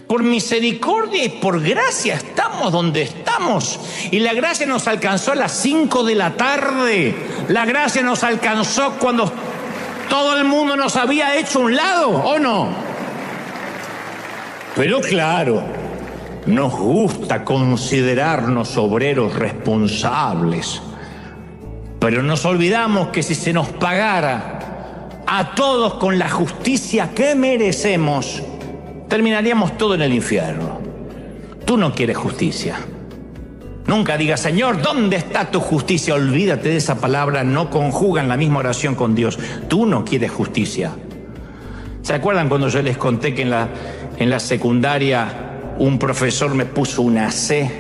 Por misericordia y por gracia estamos donde estamos. Y la gracia nos alcanzó a las 5 de la tarde. La gracia nos alcanzó cuando todo el mundo nos había hecho a un lado, ¿o no? Pero claro, nos gusta considerarnos obreros responsables. Pero nos olvidamos que si se nos pagara a todos con la justicia que merecemos, terminaríamos todo en el infierno. Tú no quieres justicia. Nunca digas, Señor, ¿dónde está tu justicia? Olvídate de esa palabra, no conjugan la misma oración con Dios. Tú no quieres justicia. ¿Se acuerdan cuando yo les conté que en la secundaria un profesor me puso una C?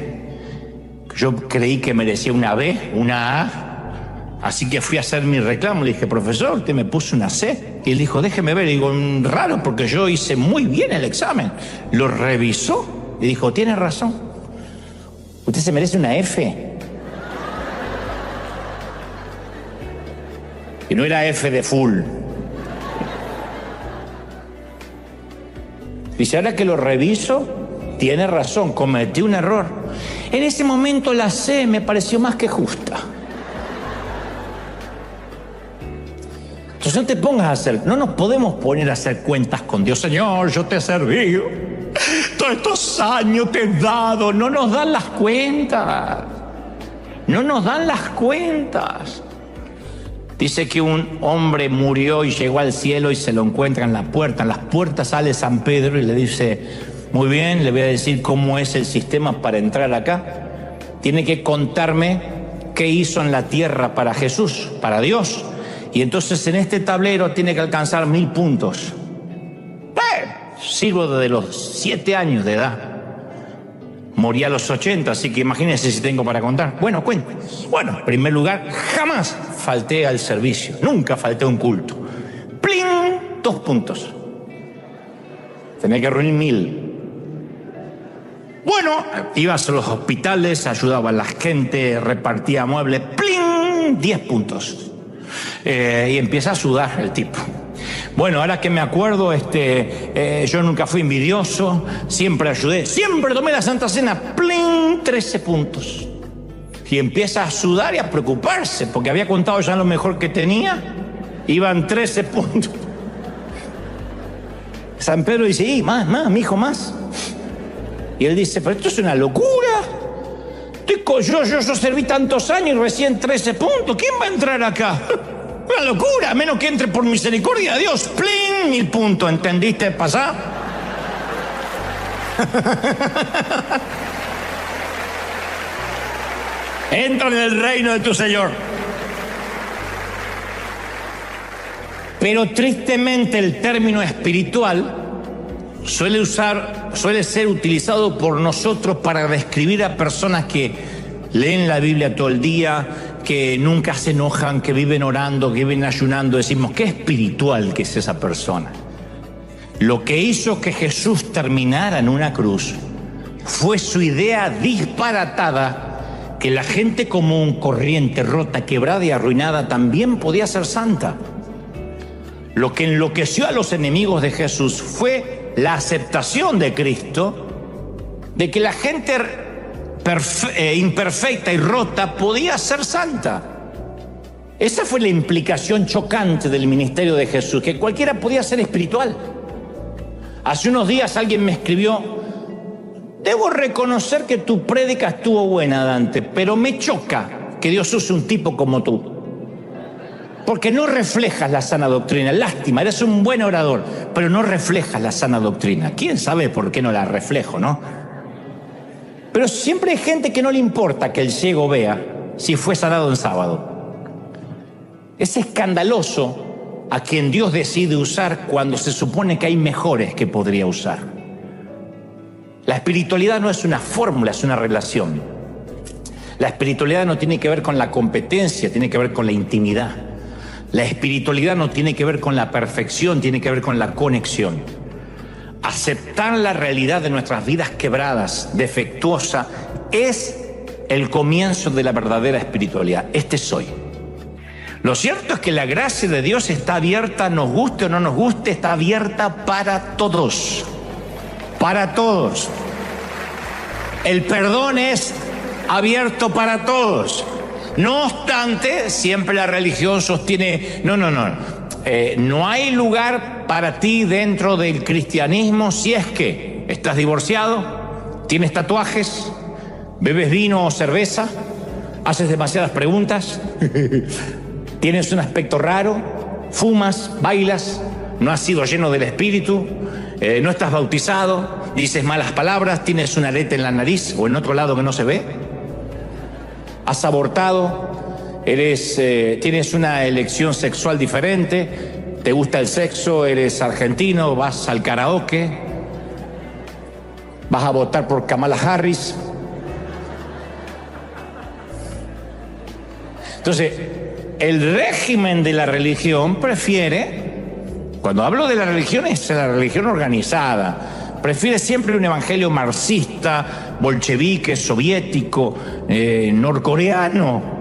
Yo creí que merecía una B, una A. Así que fui a hacer mi reclamo. Le dije, profesor, usted me puso una C. Y él dijo, déjeme ver. Y digo, raro, porque yo hice muy bien el examen. Lo revisó y dijo, tiene razón. Usted se merece una F. Y no era F de full. Dice, ahora que lo reviso, tiene razón, cometí un error. En ese momento la C me pareció más que justa. Entonces no te pongas a hacer, no nos podemos poner a hacer cuentas con Dios. Señor, yo te he servido, todos estos años te he dado. No nos dan las cuentas, no nos dan las cuentas. Dice que un hombre murió y llegó al cielo y se lo encuentra en la puerta. En las puertas sale San Pedro y le dice, muy bien, le voy a decir cómo es el sistema para entrar acá. Tiene que contarme qué hizo en la tierra para Jesús, para Dios. Y entonces en este tablero tiene que alcanzar 1000 puntos. Sirvo desde los 7 años de edad. Morí a los 80, así que imagínense si tengo para contar. Bueno, cuento. Bueno, en primer lugar, jamás falté al servicio. Nunca falté a un culto. ¡Pling! 2 puntos. Tenía que reunir 1000. Bueno, ibas a los hospitales, ayudaba a la gente, repartía muebles. ¡Pling! 10 puntos. Y empieza a sudar el tipo. Bueno, ahora que me acuerdo, yo nunca fui envidioso, siempre ayudé, siempre tomé la Santa Cena, ¡pling! 13 puntos. Y empieza a sudar y a preocuparse, porque había contado ya lo mejor que tenía, iban 13 puntos. San Pedro dice, más, mi hijo, más. Y él dice, pero esto es una locura. Yo serví tantos años y recién 13 puntos. ¿Quién va a entrar acá? Una locura, a menos que entre por misericordia de Dios. ¡Plin! 1000 puntos, ¿entendiste? ¿Pasá? Entra en el reino de tu Señor. Pero tristemente el término espiritual suele ser utilizado por nosotros para describir a personas que leen la Biblia todo el día, que nunca se enojan, que viven orando, que viven ayunando. Decimos, qué espiritual que es esa persona. Lo que hizo que Jesús terminara en una cruz fue su idea disparatada que la gente común, corriente, rota, quebrada y arruinada también podía ser santa. Lo que enloqueció a los enemigos de Jesús fue la aceptación de Cristo, de que la gente imperfecta y rota podía ser santa. Esa fue la implicación chocante del ministerio de Jesús, que cualquiera podía ser espiritual. Hace unos días alguien me escribió, debo reconocer que tu prédica estuvo buena, Dante, pero me choca que Dios use un tipo como tú, porque no reflejas la sana doctrina. Lástima, eres un buen orador, pero no reflejas la sana doctrina. ¿Quién sabe por qué no la reflejo, no? Pero siempre hay gente que no le importa que el ciego vea si fue sanado en sábado. Es escandaloso a quien Dios decide usar cuando se supone que hay mejores que podría usar. La espiritualidad no es una fórmula, es una relación. La espiritualidad no tiene que ver con la competencia, tiene que ver con la intimidad. La espiritualidad no tiene que ver con la perfección, tiene que ver con la conexión. Aceptar la realidad de nuestras vidas quebradas, defectuosa, es el comienzo de la verdadera espiritualidad. Este soy. Lo cierto es que la gracia de Dios está abierta, nos guste o no nos guste, está abierta para todos. para todos. El perdón es abierto para todos. No obstante, siempre la religión sostiene, no hay lugar para ti dentro del cristianismo si es que estás divorciado, tienes tatuajes, bebes vino o cerveza, haces demasiadas preguntas, tienes un aspecto raro, fumas, bailas, no has sido lleno del Espíritu, no estás bautizado, dices malas palabras, tienes una arete en la nariz o en otro lado que no se ve, has abortado, tienes una elección sexual diferente, te gusta el sexo, eres argentino, vas al karaoke, vas a votar por Kamala Harris. Entonces, el régimen de la religión prefiere, cuando hablo de la religión es la religión organizada, prefiere siempre un evangelio marxista, bolchevique, soviético, norcoreano,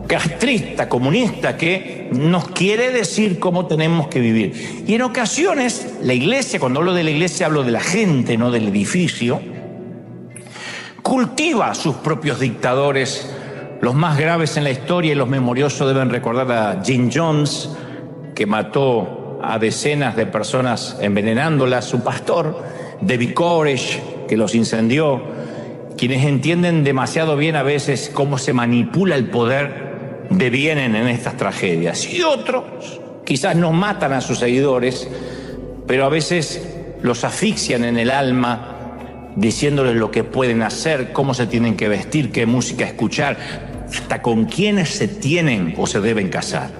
castrista, comunista, que nos quiere decir cómo tenemos que vivir. Y en ocasiones, la iglesia, cuando hablo de la iglesia hablo de la gente, no del edificio, cultiva sus propios dictadores. Los más graves en la historia, y los memoriosos deben recordar a Jim Jones, que mató a decenas de personas envenenándolas, su pastor, David Koresh, que los incendió, quienes entienden demasiado bien a veces cómo se manipula el poder, devienen en estas tragedias. Y otros quizás no matan a sus seguidores, pero a veces los asfixian en el alma, diciéndoles lo que pueden hacer, cómo se tienen que vestir, qué música escuchar, hasta con quiénes se tienen o se deben casar.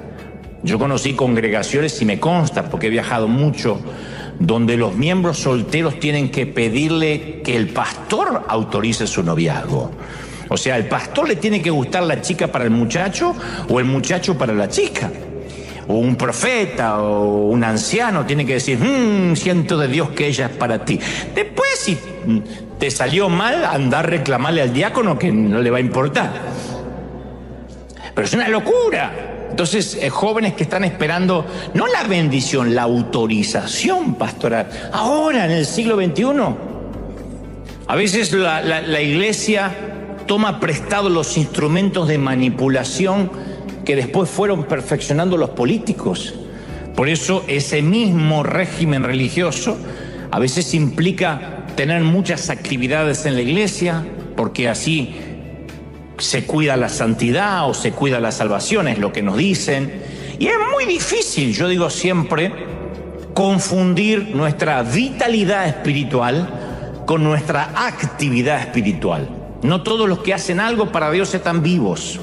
Yo conocí congregaciones, y me consta porque he viajado mucho, donde los miembros solteros tienen que pedirle que el pastor autorice su noviazgo. O sea, el pastor le tiene que gustar la chica para el muchacho o el muchacho para la chica. O un profeta o un anciano tiene que decir, siento de Dios que ella es para ti. Después, si te salió mal, anda a reclamarle al diácono que no le va a importar. Pero es una locura. Entonces, jóvenes que están esperando, no la bendición, la autorización pastoral. Ahora, en el siglo XXI, a veces la iglesia toma prestado los instrumentos de manipulación que después fueron perfeccionando los políticos. Por eso ese mismo régimen religioso a veces implica tener muchas actividades en la iglesia, porque así se cuida la santidad o se cuida la salvación, es lo que nos dicen. Y es muy difícil, yo digo siempre, confundir nuestra vitalidad espiritual con nuestra actividad espiritual. No todos los que hacen algo para Dios están vivos.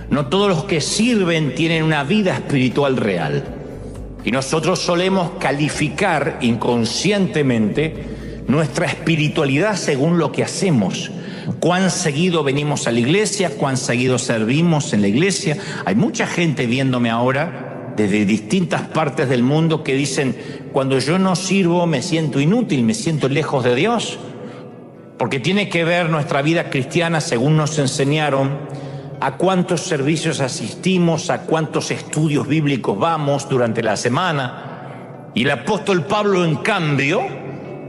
No todos los que sirven tienen una vida espiritual real. Y nosotros solemos calificar inconscientemente nuestra espiritualidad según lo que hacemos. Cuán seguido venimos a la iglesia, cuán seguido servimos en la iglesia. Hay mucha gente viéndome ahora desde distintas partes del mundo que dicen, cuando yo no sirvo me siento inútil, me siento lejos de Dios. Porque tiene que ver nuestra vida cristiana, según nos enseñaron, a cuántos servicios asistimos, a cuántos estudios bíblicos vamos durante la semana. Y el apóstol Pablo, en cambio,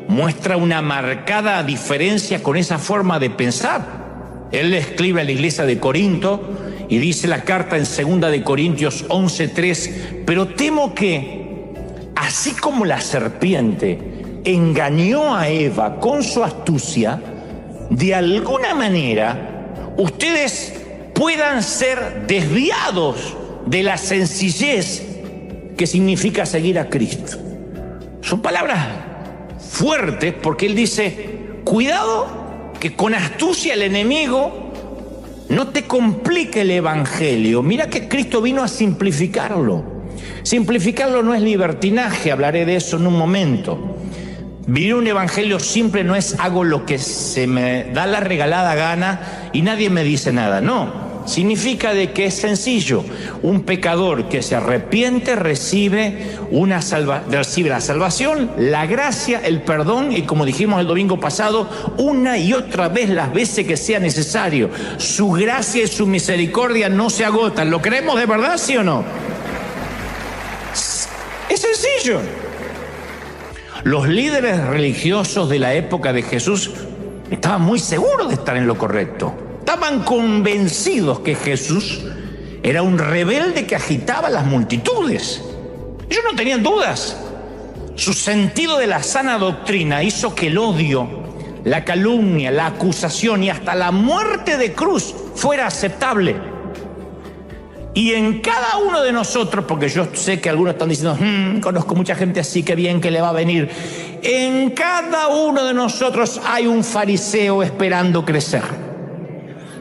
muestra una marcada diferencia con esa forma de pensar. Él le escribe a la iglesia de Corinto y dice la carta en 2 de Corintios 11:3, pero temo que, así como la serpiente engañó a Eva con su astucia, de alguna manera ustedes puedan ser desviados de la sencillez que significa seguir a Cristo. Son palabras fuertes porque él dice, cuidado que con astucia el enemigo no te complique el evangelio. Mira que Cristo vino a simplificarlo. Simplificarlo no es libertinaje, hablaré de eso en un momento. Vivir un evangelio simple no es hago lo que se me da la regalada gana y nadie me dice nada, no. Significa de que es sencillo. Un pecador que se arrepiente recibe la salvación, la gracia, el perdón y, como dijimos el domingo pasado, una y otra vez las veces que sea necesario. Su gracia y su misericordia no se agotan. ¿Lo creemos de verdad, sí o no? Es sencillo. Los líderes religiosos de la época de Jesús estaban muy seguros de estar en lo correcto. Estaban convencidos que Jesús era un rebelde que agitaba las multitudes. Ellos no tenían dudas. Su sentido de la sana doctrina hizo que el odio, la calumnia, la acusación y hasta la muerte de cruz fuera aceptable. Y en cada uno de nosotros, porque yo sé que algunos están diciendo, conozco mucha gente así, que bien que le va a venir. En cada uno de nosotros hay un fariseo esperando crecer.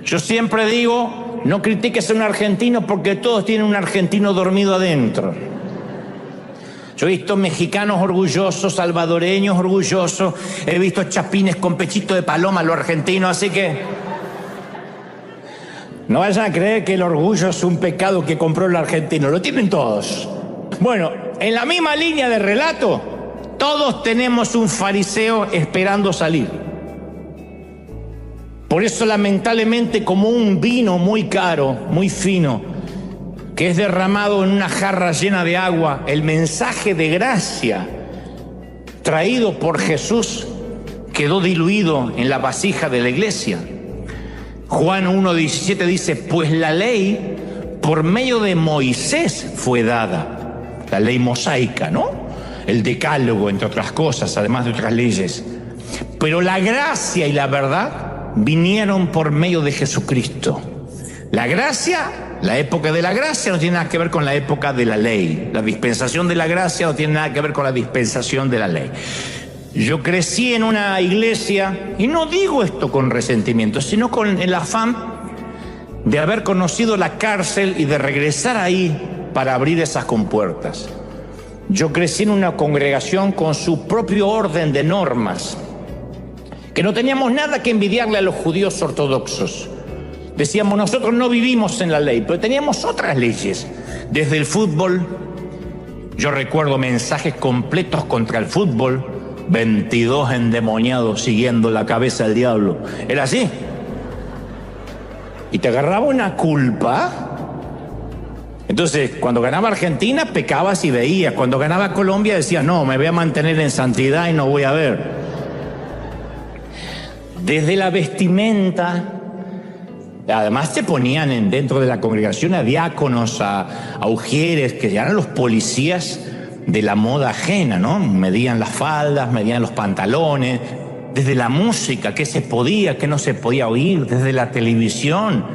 Yo siempre digo, no critiques a un argentino porque todos tienen un argentino dormido adentro. Yo he visto mexicanos orgullosos, salvadoreños orgullosos, he visto chapines con pechito de paloma, los argentinos, así que no vayan a creer que el orgullo es un pecado que compró el argentino, lo tienen todos. Bueno, en la misma línea de relato, todos tenemos un fariseo esperando salir. Por eso, lamentablemente, como un vino muy caro, muy fino, que es derramado en una jarra llena de agua, el mensaje de gracia traído por Jesús quedó diluido en la vasija de la iglesia. Juan 1:17 dice, pues la ley por medio de Moisés fue dada, la ley mosaica, ¿no? El decálogo, entre otras cosas, además de otras leyes. Pero la gracia y la verdad vinieron por medio de Jesucristo. La gracia, la época de la gracia no tiene nada que ver con la época de la ley. La dispensación de la gracia no tiene nada que ver con la dispensación de la ley. Yo crecí en una iglesia, y no digo esto con resentimiento, sino con el afán de haber conocido la cárcel y de regresar ahí para abrir esas compuertas. Yo crecí en una congregación con su propio orden de normas, que no teníamos nada que envidiarle a los judíos ortodoxos. Decíamos, nosotros no vivimos en la ley, pero teníamos otras leyes. Desde el fútbol, yo recuerdo mensajes completos contra el fútbol, 22 endemoniados siguiendo la cabeza del diablo. Era así. Y te agarraba una culpa. Entonces, cuando ganaba Argentina, pecabas y veías. Cuando ganaba Colombia, decías, no, me voy a mantener en santidad y no voy a ver. Desde la vestimenta. Además te ponían dentro de la congregación a diáconos, a ujieres, que eran los policías de la moda ajena, ¿no? Medían las faldas, medían los pantalones, desde la música, qué se podía, qué no se podía oír, desde la televisión,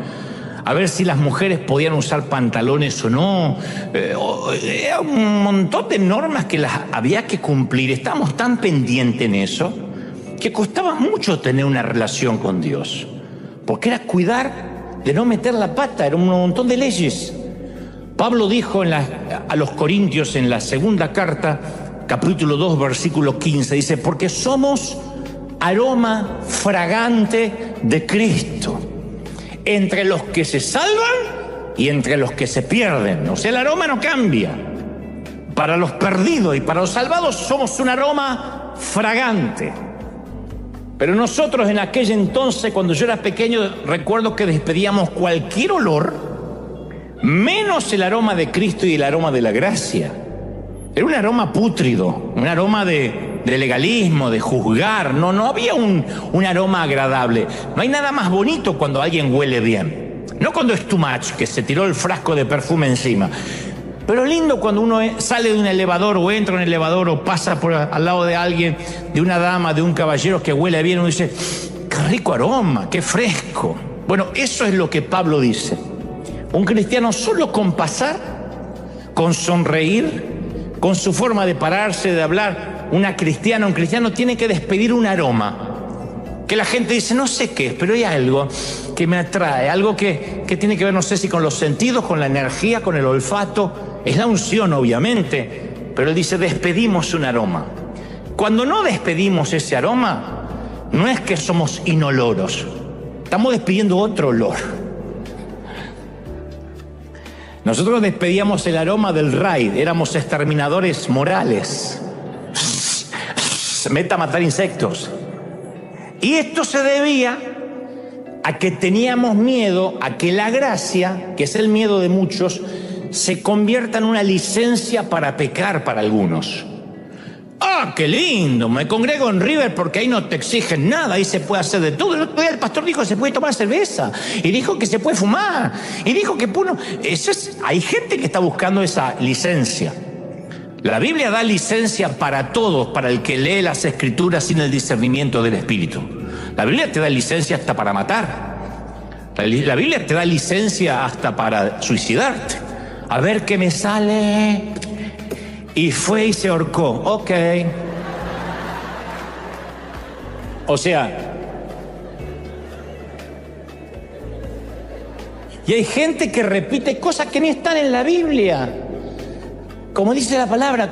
a ver si las mujeres podían usar pantalones o no. Era un montón de normas que las había que cumplir. Estábamos tan pendientes en eso que costaba mucho tener una relación con Dios. Porque era cuidar de no meter la pata, era un montón de leyes. Pablo dijo a los Corintios en la segunda carta, capítulo 2, versículo 15, dice, porque somos aroma fragante de Cristo, entre los que se salvan y entre los que se pierden. O sea, el aroma no cambia. Para los perdidos y para los salvados somos un aroma fragante. Pero nosotros en aquel entonces, cuando yo era pequeño, recuerdo que despedíamos cualquier olor, menos el aroma de Cristo y el aroma de la gracia. Era un aroma pútrido, un aroma de legalismo, de juzgar. No había un aroma agradable. No hay nada más bonito cuando alguien huele bien. No cuando es too much, que se tiró el frasco de perfume encima. Pero lindo cuando uno sale de un elevador o entra en un elevador o pasa al lado de alguien, de una dama, de un caballero que huele bien, uno dice, qué rico aroma, qué fresco. Bueno, eso es lo que Pablo dice. Un cristiano solo con pasar, con sonreír, con su forma de pararse, de hablar, un cristiano tiene que despedir un aroma. Que la gente dice, no sé qué es, pero hay algo que me atrae, algo que tiene que ver, no sé si con los sentidos, con la energía, con el olfato. Es la unción, obviamente, pero él dice, despedimos un aroma. Cuando no despedimos ese aroma, no es que somos inoloros, estamos despidiendo otro olor. Nosotros despedíamos el aroma del raid, éramos exterminadores morales. Se meta a matar insectos. Y esto se debía a que teníamos miedo a que la gracia, que es el miedo de muchos, se convierta en una licencia para pecar para algunos. ¡Ah, qué lindo! Me congrego en River porque ahí no te exigen nada, ahí se puede hacer de todo. El otro día el pastor dijo que se puede tomar cerveza, y dijo que se puede fumar, y dijo que hay gente que está buscando esa licencia. La Biblia da licencia para todos, para el que lee las Escrituras sin el discernimiento del Espíritu. La Biblia te da licencia hasta para matar. La Biblia te da licencia hasta para suicidarte. A ver qué me sale. Y fue y se ahorcó. Ok. O sea, y hay gente que repite cosas que ni están en la Biblia. Como dice la palabra,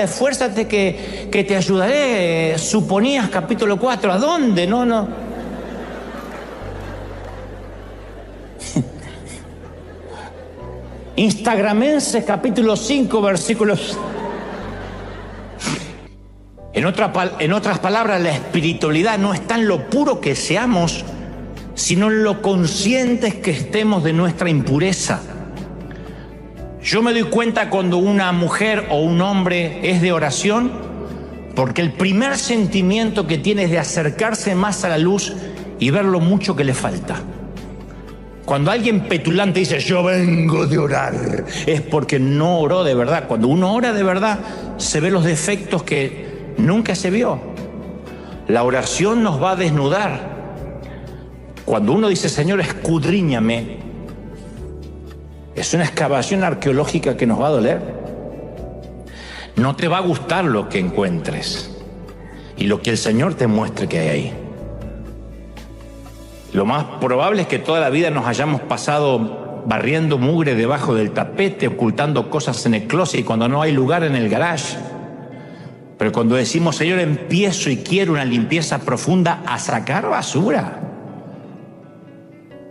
esfuérzate que te ayudaré. Suponías capítulo 4. ¿A dónde? No. Instagramenses capítulo 5 versículos. En otras palabras, la espiritualidad no está en lo puro que seamos, sino en lo conscientes que estemos de nuestra impureza. Yo me doy cuenta cuando una mujer o un hombre es de oración, porque el primer sentimiento que tiene es de acercarse más a la luz y ver lo mucho que le falta. Cuando alguien petulante dice yo vengo de orar, es porque no oró de verdad. Cuando uno ora de verdad, se ve los defectos que nunca se vio. La oración nos va a desnudar. Cuando uno dice Señor, escudriñame, es una excavación arqueológica que nos va a doler. No te va a gustar lo que encuentres y lo que el Señor te muestre que hay ahí. Lo más probable es que toda la vida nos hayamos pasado barriendo mugre debajo del tapete, ocultando cosas en el closet y cuando no hay lugar en el garage. Pero cuando decimos, Señor, empiezo y quiero una limpieza profunda, a sacar basura.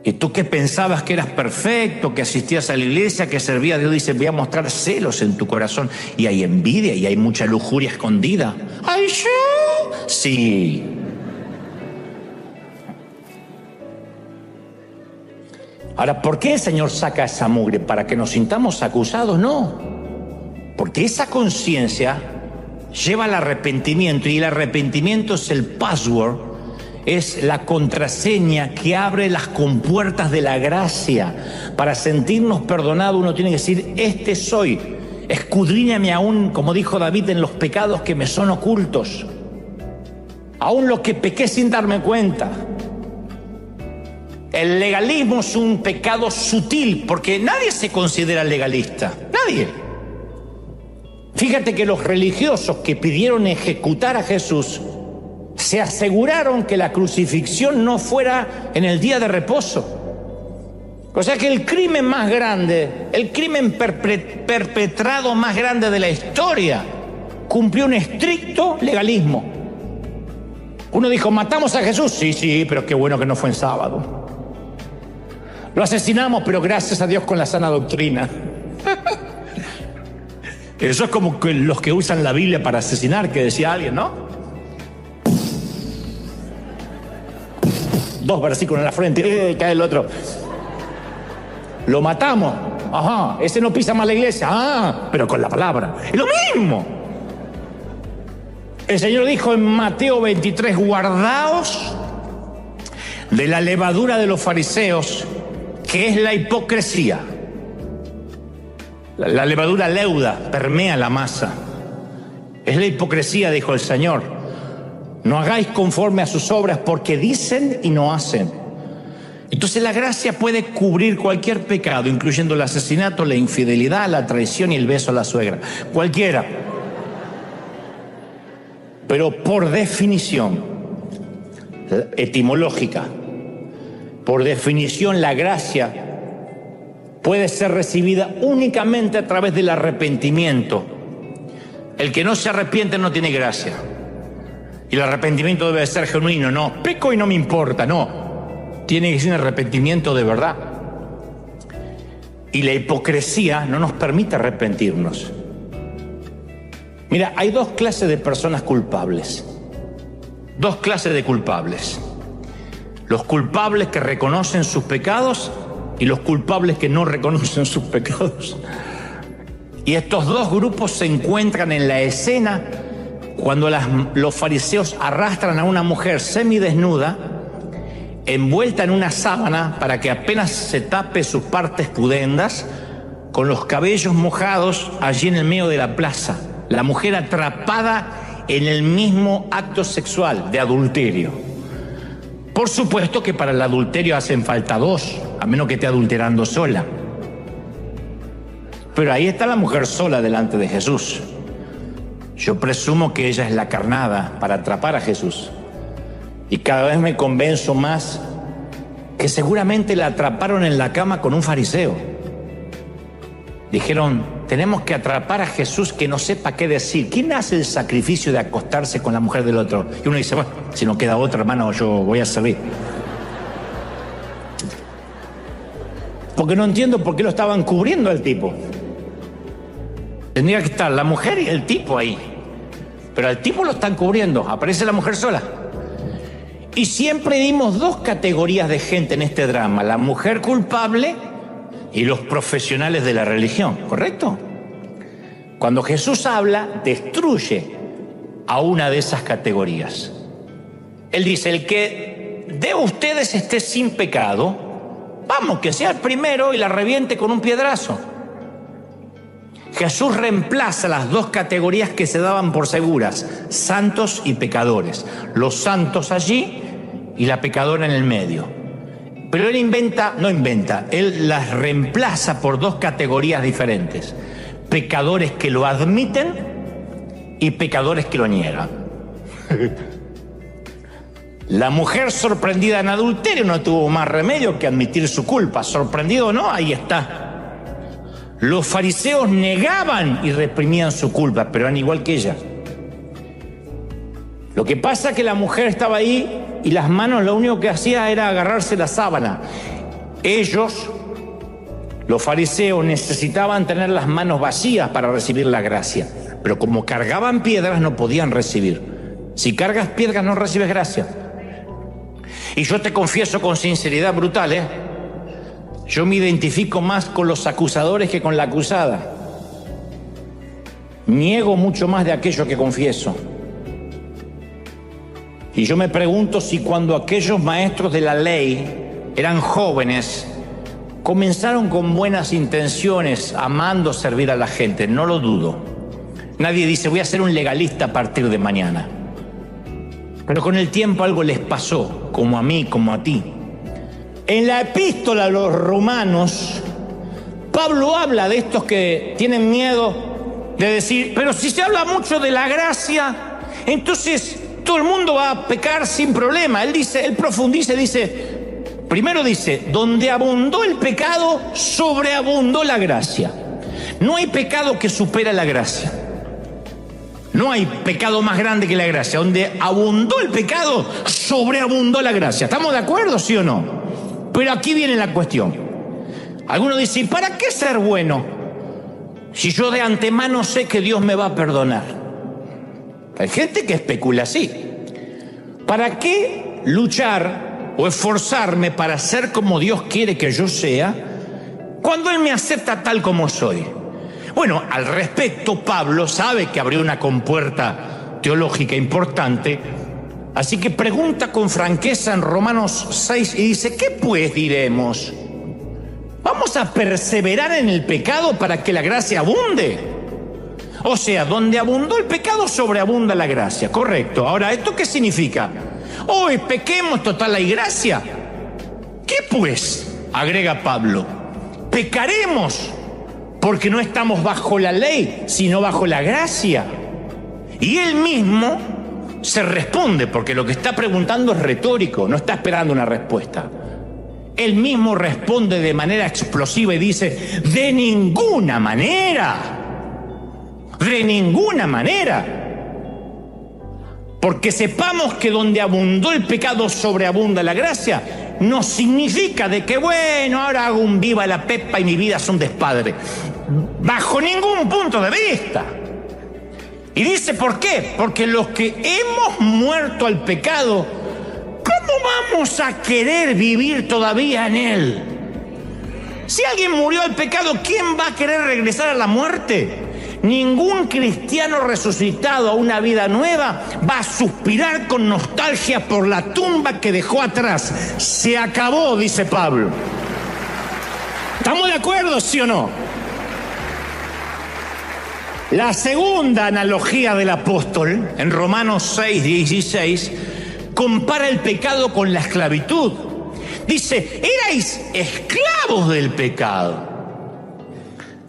Y tú que pensabas que eras perfecto, que asistías a la iglesia, que servías a Dios, dice, voy a mostrar celos en tu corazón. Y hay envidia y hay mucha lujuria escondida. ¿Ay, yo? Sí. Ahora, ¿por qué el Señor saca esa mugre? ¿Para que nos sintamos acusados? No. Porque esa conciencia lleva al arrepentimiento y el arrepentimiento es el password, es la contraseña que abre las compuertas de la gracia. Para sentirnos perdonados uno tiene que decir, este soy, escudriñame aún, como dijo David, en los pecados que me son ocultos, aún lo que pequé sin darme cuenta. El legalismo es un pecado sutil porque nadie se considera legalista, nadie. Fíjate que los religiosos que pidieron ejecutar a Jesús se aseguraron que la crucifixión no fuera en el día de reposo. O sea que el crimen más grande, el crimen perpetrado más grande de la historia, cumplió un estricto legalismo. Uno dijo, ¿matamos a Jesús? Sí, pero qué bueno que no fue en sábado. Lo asesinamos, pero gracias a Dios con la sana doctrina. Eso es como que los que usan la Biblia para asesinar, que decía alguien, ¿no? 2 versículos en la frente, cae el otro. Lo matamos. Ajá, ese no pisa más la iglesia. Pero con la palabra. Es lo mismo. El Señor dijo en Mateo 23, guardaos de la levadura de los fariseos, que es la hipocresía. La levadura leuda, permea la masa. Es la hipocresía, dijo el Señor. No hagáis conforme a sus obras, porque dicen y no hacen. Entonces la gracia puede cubrir cualquier pecado, incluyendo el asesinato, la infidelidad, la traición y el beso a la suegra. Cualquiera. Pero por definición etimológica, por definición, la gracia puede ser recibida únicamente a través del arrepentimiento. El que no se arrepiente no tiene gracia. Y el arrepentimiento debe ser genuino. No, peco y no me importa, no. Tiene que ser un arrepentimiento de verdad. Y la hipocresía no nos permite arrepentirnos. Mira, hay 2 clases de personas culpables. 2 clases de culpables. Los culpables que reconocen sus pecados y los culpables que no reconocen sus pecados. Y estos 2 grupos se encuentran en la escena cuando los fariseos arrastran a una mujer semidesnuda, envuelta en una sábana para que apenas se tape sus partes pudendas, con los cabellos mojados allí en el medio de la plaza. La mujer atrapada en el mismo acto sexual de adulterio. Por supuesto que para el adulterio hacen falta dos, a menos que esté adulterando sola. Pero ahí está la mujer sola delante de Jesús. Yo presumo que ella es la carnada para atrapar a Jesús. Y cada vez me convenzo más que seguramente la atraparon en la cama con un fariseo. Dijeron, tenemos que atrapar a Jesús que no sepa qué decir. ¿Quién hace el sacrificio de acostarse con la mujer del otro? Y uno dice, bueno, si no queda otra, hermano, yo voy a servir. Porque no entiendo por qué lo estaban cubriendo al tipo. Tendría que estar la mujer y el tipo ahí. Pero al tipo lo están cubriendo, aparece la mujer sola. Y siempre vimos dos categorías de gente en este drama: la mujer culpable y los profesionales de la religión, ¿correcto? Cuando Jesús habla, destruye a una de esas categorías. Él dice, el que de ustedes esté sin pecado, vamos, que sea el primero y la reviente con un piedrazo. Jesús reemplaza las dos categorías que se daban por seguras, santos y pecadores. Los santos allí y la pecadora en el medio. Pero él él las reemplaza por dos categorías diferentes. Pecadores que lo admiten y pecadores que lo niegan. La mujer sorprendida en adulterio no tuvo más remedio que admitir su culpa. Sorprendido o no, ahí está. Los fariseos negaban y reprimían su culpa, pero eran igual que ella. Lo que pasa es que la mujer estaba ahí y las manos lo único que hacía era agarrarse la sábana. Ellos, los fariseos, necesitaban tener las manos vacías para recibir la gracia. Pero como cargaban piedras no podían recibir. Si cargas piedras no recibes gracia. Y yo te confieso con sinceridad brutal, yo me identifico más con los acusadores que con la acusada. Niego mucho más de aquello que confieso. Y yo me pregunto si cuando aquellos maestros de la ley eran jóvenes, comenzaron con buenas intenciones, amando servir a la gente. No lo dudo. Nadie dice, voy a ser un legalista a partir de mañana. Pero con el tiempo algo les pasó, como a mí, como a ti. En la epístola a los romanos, Pablo habla de estos que tienen miedo de decir, pero si se habla mucho de la gracia, entonces todo el mundo va a pecar sin problema. Él profundiza, primero dice, donde abundó el pecado, sobreabundó la gracia. No hay pecado que supera la gracia. No hay pecado más grande que la gracia. Donde abundó el pecado, sobreabundó la gracia. ¿Estamos de acuerdo, sí o no? Pero aquí viene la cuestión. Algunos dicen, ¿para qué ser bueno si yo de antemano sé que Dios me va a perdonar? Hay gente que especula así. ¿Para qué luchar o esforzarme para ser como Dios quiere que yo sea cuando Él me acepta tal como soy? Bueno, al respecto, Pablo sabe que abrió una compuerta teológica importante, así que pregunta con franqueza en Romanos 6 y dice, ¿qué pues diremos? ¿Vamos a perseverar en el pecado para que la gracia abunde? O sea, donde abundó el pecado, sobreabunda la gracia, correcto. Ahora, ¿esto qué significa? Hoy pequemos, total hay gracia. ¿Qué pues? Agrega Pablo. Pecaremos porque no estamos bajo la ley, sino bajo la gracia. Y él mismo se responde, porque lo que está preguntando es retórico, no está esperando una respuesta. Él mismo responde de manera explosiva y dice, de ninguna manera. De ninguna manera. Porque sepamos que donde abundó el pecado sobreabunda la gracia, no significa de que, bueno, ahora hago un viva la pepa y mi vida es un despadre. Bajo ningún punto de vista. Y dice, ¿por qué? Porque los que hemos muerto al pecado, ¿cómo vamos a querer vivir todavía en él? Si alguien murió al pecado, ¿quién va a querer regresar a la muerte? Ningún cristiano resucitado a una vida nueva va a suspirar con nostalgia por la tumba que dejó atrás. Se acabó, dice Pablo. ¿Estamos de acuerdo, sí o no? La segunda analogía del apóstol, en Romanos 6:16, compara el pecado con la esclavitud. Dice, erais esclavos del pecado.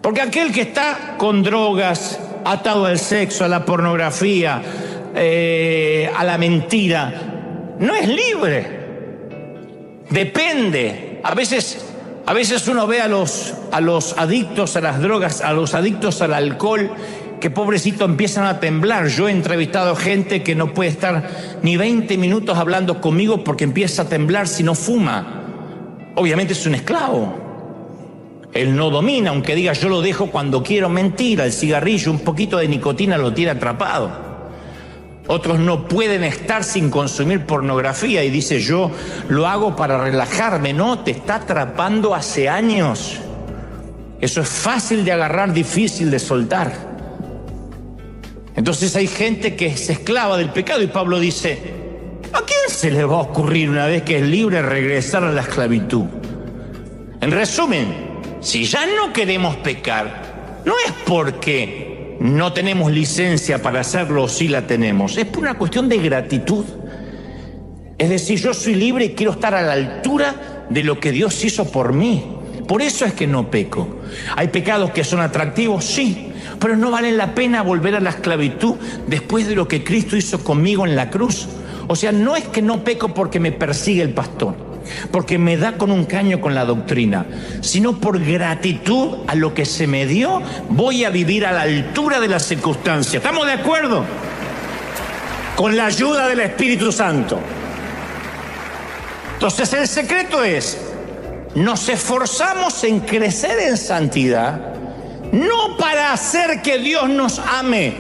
Porque aquel que está con drogas, atado al sexo, a la pornografía, a la mentira, no es libre. Depende. A veces uno ve a los adictos a las drogas, a los adictos al alcohol, que pobrecito empiezan a temblar. Yo he entrevistado gente que no puede estar ni 20 minutos hablando conmigo porque empieza a temblar si no fuma. Obviamente es un esclavo. Él no domina, aunque diga yo lo dejo cuando quiero. Mentira, el cigarrillo, un poquito de nicotina lo tiene atrapado. Otros no pueden estar sin consumir pornografía y dice yo lo hago para relajarme. No, te está atrapando hace años. Eso es fácil de agarrar, difícil de soltar. Entonces hay gente que es esclava del pecado y Pablo dice, ¿a quién se le va a ocurrir una vez que es libre regresar a la esclavitud? En resumen, si ya no queremos pecar, no es porque no tenemos licencia para hacerlo o sí la tenemos, es por una cuestión de gratitud. Es decir, yo soy libre y quiero estar a la altura de lo que Dios hizo por mí. Por eso es que no peco. Hay pecados que son atractivos, sí, pero no vale la pena volver a la esclavitud después de lo que Cristo hizo conmigo en la cruz. O sea, no es que no peco porque me persigue el pastor, porque me da con un caño con la doctrina, sino por gratitud a lo que se me dio, voy a vivir a la altura de las circunstancias. ¿Estamos de acuerdo? Con la ayuda del Espíritu Santo. Entonces el secreto es, nos esforzamos en crecer en santidad, no para hacer que Dios nos ame,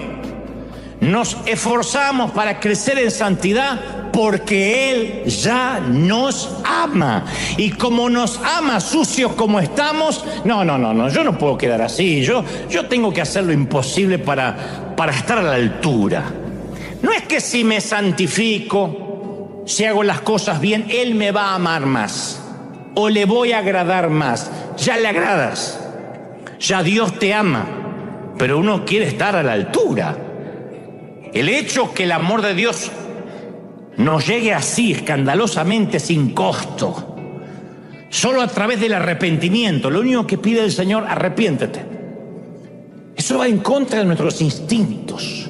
nos esforzamos para crecer en santidad porque Él ya nos ama. Y como nos ama sucios como estamos, no, yo no puedo quedar así. Yo tengo que hacer lo imposible para estar a la altura. No es que si me santifico, si hago las cosas bien, Él me va a amar más o le voy a agradar más. Ya le agradas, ya Dios te ama, pero uno quiere estar a la altura. El hecho que el amor de Dios nos llegue así, escandalosamente, sin costo, solo a través del arrepentimiento. Lo único que pide el Señor, arrepiéntete. Eso va en contra de nuestros instintos,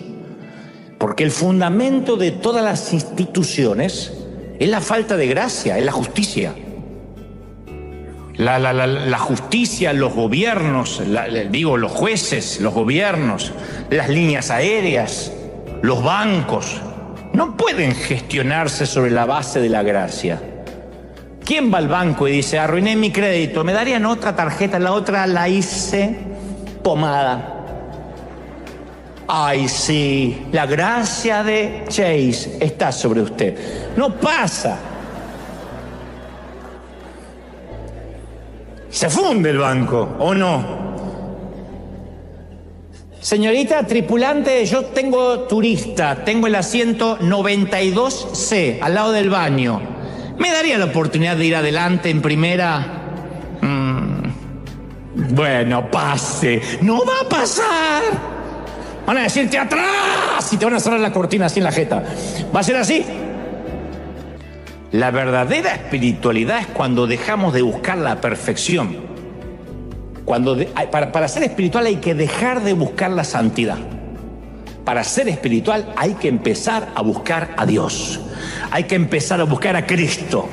porque el fundamento de todas las instituciones es la falta de gracia, es la justicia. La justicia, los gobiernos, los jueces, los gobiernos, las líneas aéreas, los bancos, no pueden gestionarse sobre la base de la gracia. ¿Quién va al banco y dice, arruiné mi crédito, me darían otra tarjeta, la otra la hice pomada? Ay, sí, la gracia de Chase está sobre usted. No pasa. Se funde el banco, ¿o no? Señorita tripulante, yo tengo turista, tengo el asiento 92C, al lado del baño. ¿Me daría la oportunidad de ir adelante en primera? Bueno, pase. No va a pasar. Van a decirte atrás y te van a cerrar la cortina así en la jeta. ¿Va a ser así? La verdadera espiritualidad es cuando dejamos de buscar la perfección. Para ser espiritual hay que dejar de buscar la santidad. Para ser espiritual hay que empezar a buscar a Dios. Hay que empezar a buscar a Cristo.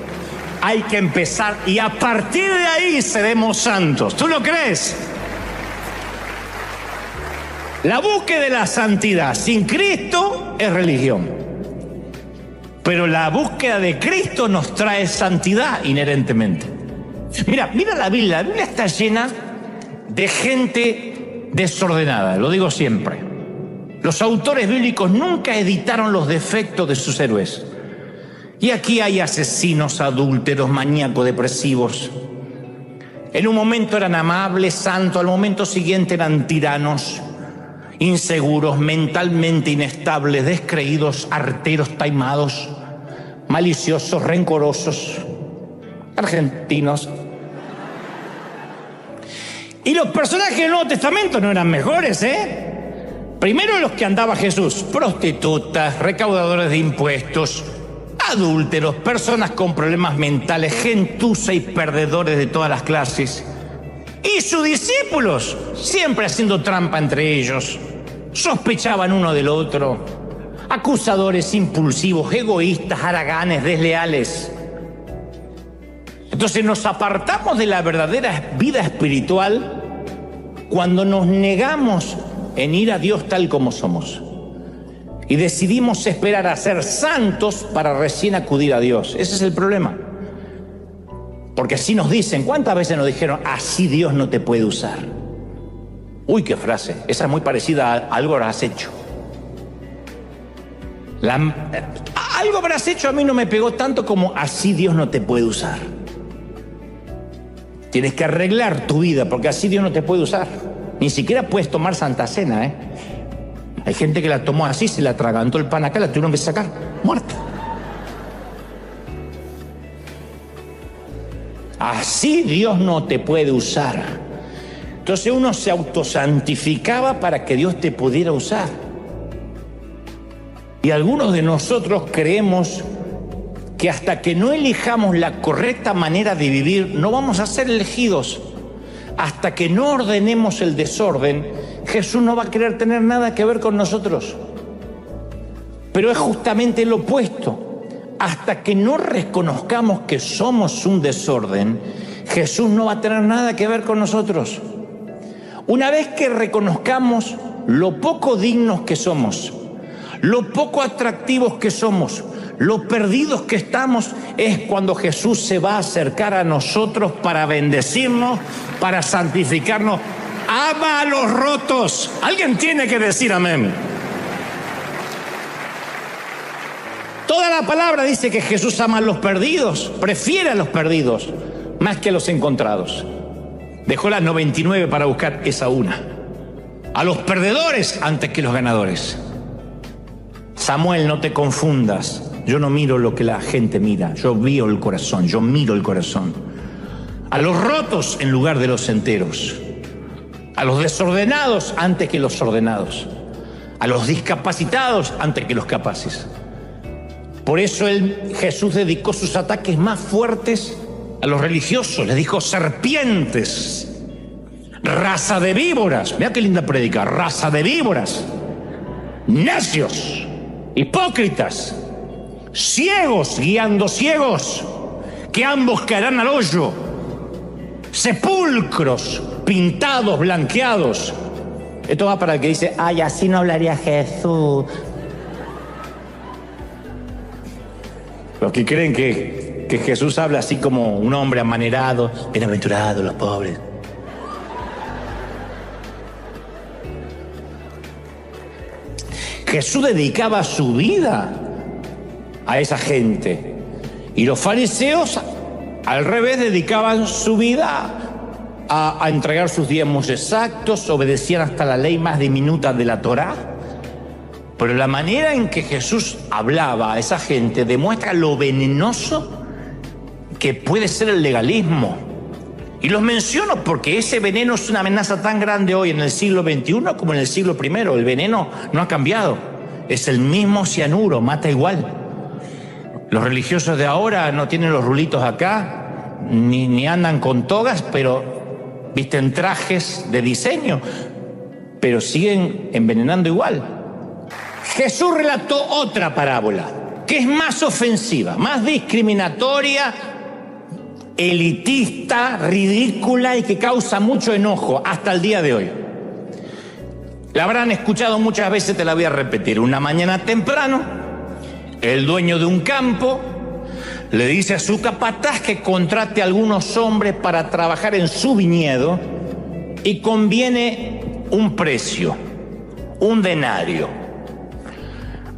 Hay que empezar y a partir de ahí seremos santos. ¿Tú lo crees? La búsqueda de la santidad sin Cristo es religión. Pero la búsqueda de Cristo nos trae santidad inherentemente. Mira la Biblia está llena de gente desordenada, lo digo siempre. Los autores bíblicos nunca editaron los defectos de sus héroes. Y aquí hay asesinos, adúlteros, maníacos, depresivos. En un momento eran amables, santos, al momento siguiente eran tiranos. inseguros, mentalmente inestables, descreídos, arteros, taimados, maliciosos, rencorosos, argentinos. Y los personajes del Nuevo Testamento no eran mejores, Primero los que andaba Jesús: prostitutas, recaudadores de impuestos, adúlteros, personas con problemas mentales, gentuza y perdedores de todas las clases. Y sus discípulos, siempre haciendo trampa entre ellos, sospechaban uno del otro, acusadores, impulsivos, egoístas, haraganes, desleales. Entonces nos apartamos de la verdadera vida espiritual cuando nos negamos en ir a Dios tal como somos y decidimos esperar a ser santos para recién acudir a Dios. Ese es el problema. Porque así nos dicen, ¿cuántas veces nos dijeron, así Dios no te puede usar? Uy, qué frase, esa es muy parecida a algo habrás hecho. Algo habrás hecho a mí no me pegó tanto como así Dios no te puede usar. Tienes que arreglar tu vida porque así Dios no te puede usar. Ni siquiera puedes tomar Santa Cena, Hay gente que la tomó así, se la atragantó el pan acá, la tuvieron que sacar, muerta. Así Dios no te puede usar. Entonces uno se autosantificaba para que Dios te pudiera usar. Y algunos de nosotros creemos que hasta que no elijamos la correcta manera de vivir, no vamos a ser elegidos. Hasta que no ordenemos el desorden, Jesús no va a querer tener nada que ver con nosotros. Pero es justamente lo opuesto. Hasta que no reconozcamos que somos un desorden, Jesús no va a tener nada que ver con nosotros. Una vez que reconozcamos lo poco dignos que somos, lo poco atractivos que somos, lo perdidos que estamos, es cuando Jesús se va a acercar a nosotros para bendecirnos, para santificarnos. Ama a los rotos. Alguien tiene que decir amén. Toda la palabra dice que Jesús ama a los perdidos, prefiere a los perdidos más que a los encontrados. Dejó las 99 para buscar esa una. A los perdedores antes que los ganadores. Samuel, no te confundas. Yo no miro lo que la gente mira. Yo veo el corazón, yo miro el corazón. A los rotos en lugar de los enteros. A los desordenados antes que los ordenados. A los discapacitados antes que los capaces. Por eso Jesús dedicó sus ataques más fuertes a los religiosos. Les dijo serpientes, raza de víboras. Mira qué linda prédica, raza de víboras, necios, hipócritas, ciegos guiando ciegos, que ambos caerán al hoyo, sepulcros pintados, blanqueados. Esto va para el que dice, ay, así no hablaría Jesús. Los que creen que Jesús habla así como un hombre amanerado, bienaventurados los pobres. Jesús dedicaba su vida a esa gente. Y los fariseos, al revés, dedicaban su vida a entregar sus diezmos exactos, obedecían hasta la ley más diminuta de la Torá. Pero la manera en que Jesús hablaba a esa gente demuestra lo venenoso que puede ser el legalismo. Y los menciono porque ese veneno es una amenaza tan grande hoy en el siglo XXI como en el siglo I. El veneno no ha cambiado. Es el mismo cianuro, mata igual. Los religiosos de ahora no tienen los rulitos acá, ni andan con togas, pero visten trajes de diseño, pero siguen envenenando igual. Jesús relató otra parábola que es más ofensiva, más discriminatoria, elitista, ridícula y que causa mucho enojo hasta el día de hoy. La habrán escuchado muchas veces, te la voy a repetir. Una mañana temprano, el dueño de un campo le dice a su capataz que contrate a algunos hombres para trabajar en su viñedo y conviene un precio, un denario.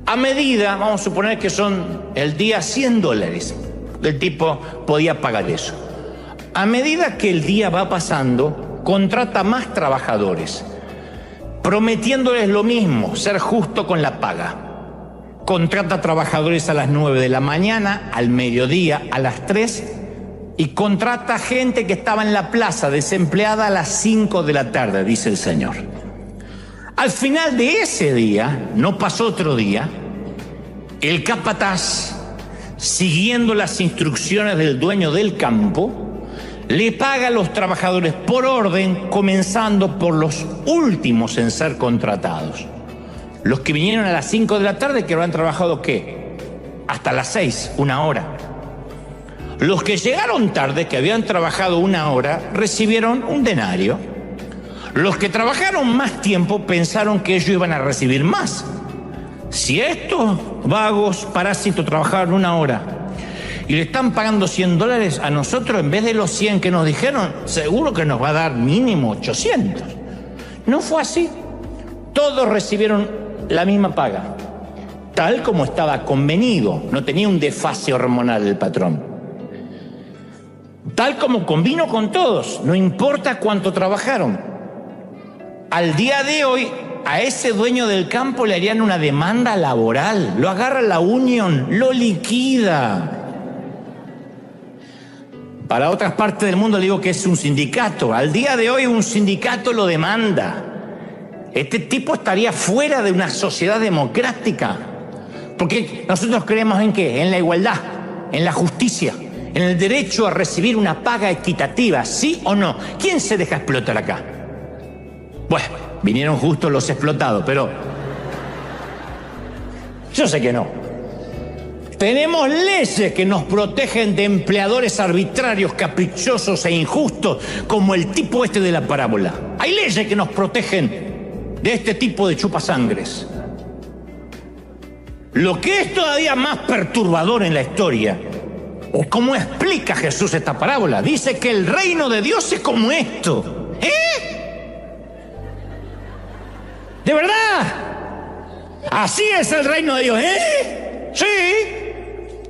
A medida, vamos a suponer que son el día $100, el tipo podía pagar eso. A medida que el día va pasando, contrata más trabajadores. prometiéndoles lo mismo, ser justo con la paga. Contrata trabajadores a las 9 de la mañana, al mediodía, a las 3, y contrata gente que estaba en la plaza desempleada a las 5 de la tarde, dice el Señor. Al final de ese día, no pasó otro día, el capataz, siguiendo las instrucciones del dueño del campo, le paga a los trabajadores por orden, comenzando por los últimos en ser contratados. Los que vinieron a las 5 de la tarde, que habrán trabajado, ¿qué? Hasta las 6, 1 hora. Los que llegaron tarde, que habían trabajado 1 hora, recibieron un denario. Los que trabajaron más tiempo pensaron que ellos iban a recibir más. Si estos vagos parásitos trabajaron 1 hora y le están pagando $100 a nosotros, en vez de los 100 que nos dijeron, seguro que nos va a dar mínimo 800. No fue así. Todos recibieron la misma paga, tal como estaba convenido. No tenía un desfase hormonal el patrón. Tal como convino con todos, no importa cuánto trabajaron. Al día de hoy, a ese dueño del campo le harían una demanda laboral. Lo agarra la unión, lo liquida. Para otras partes del mundo le digo que es un sindicato. Al día de hoy un sindicato lo demanda. Este tipo estaría fuera de una sociedad democrática. Porque nosotros creemos ¿en qué? En la igualdad, en la justicia, en el derecho a recibir una paga equitativa, ¿sí o no? ¿Quién se deja explotar acá? Bueno, vinieron justo los explotados, pero yo sé que no. Tenemos leyes que nos protegen de empleadores arbitrarios, caprichosos e injustos, como el tipo este de la parábola. Hay leyes que nos protegen de este tipo de chupasangres. Lo que es todavía más perturbador en la historia es cómo explica Jesús esta parábola. Dice que el reino de Dios es como esto. ¿De verdad? Así es el reino de Dios, Sí.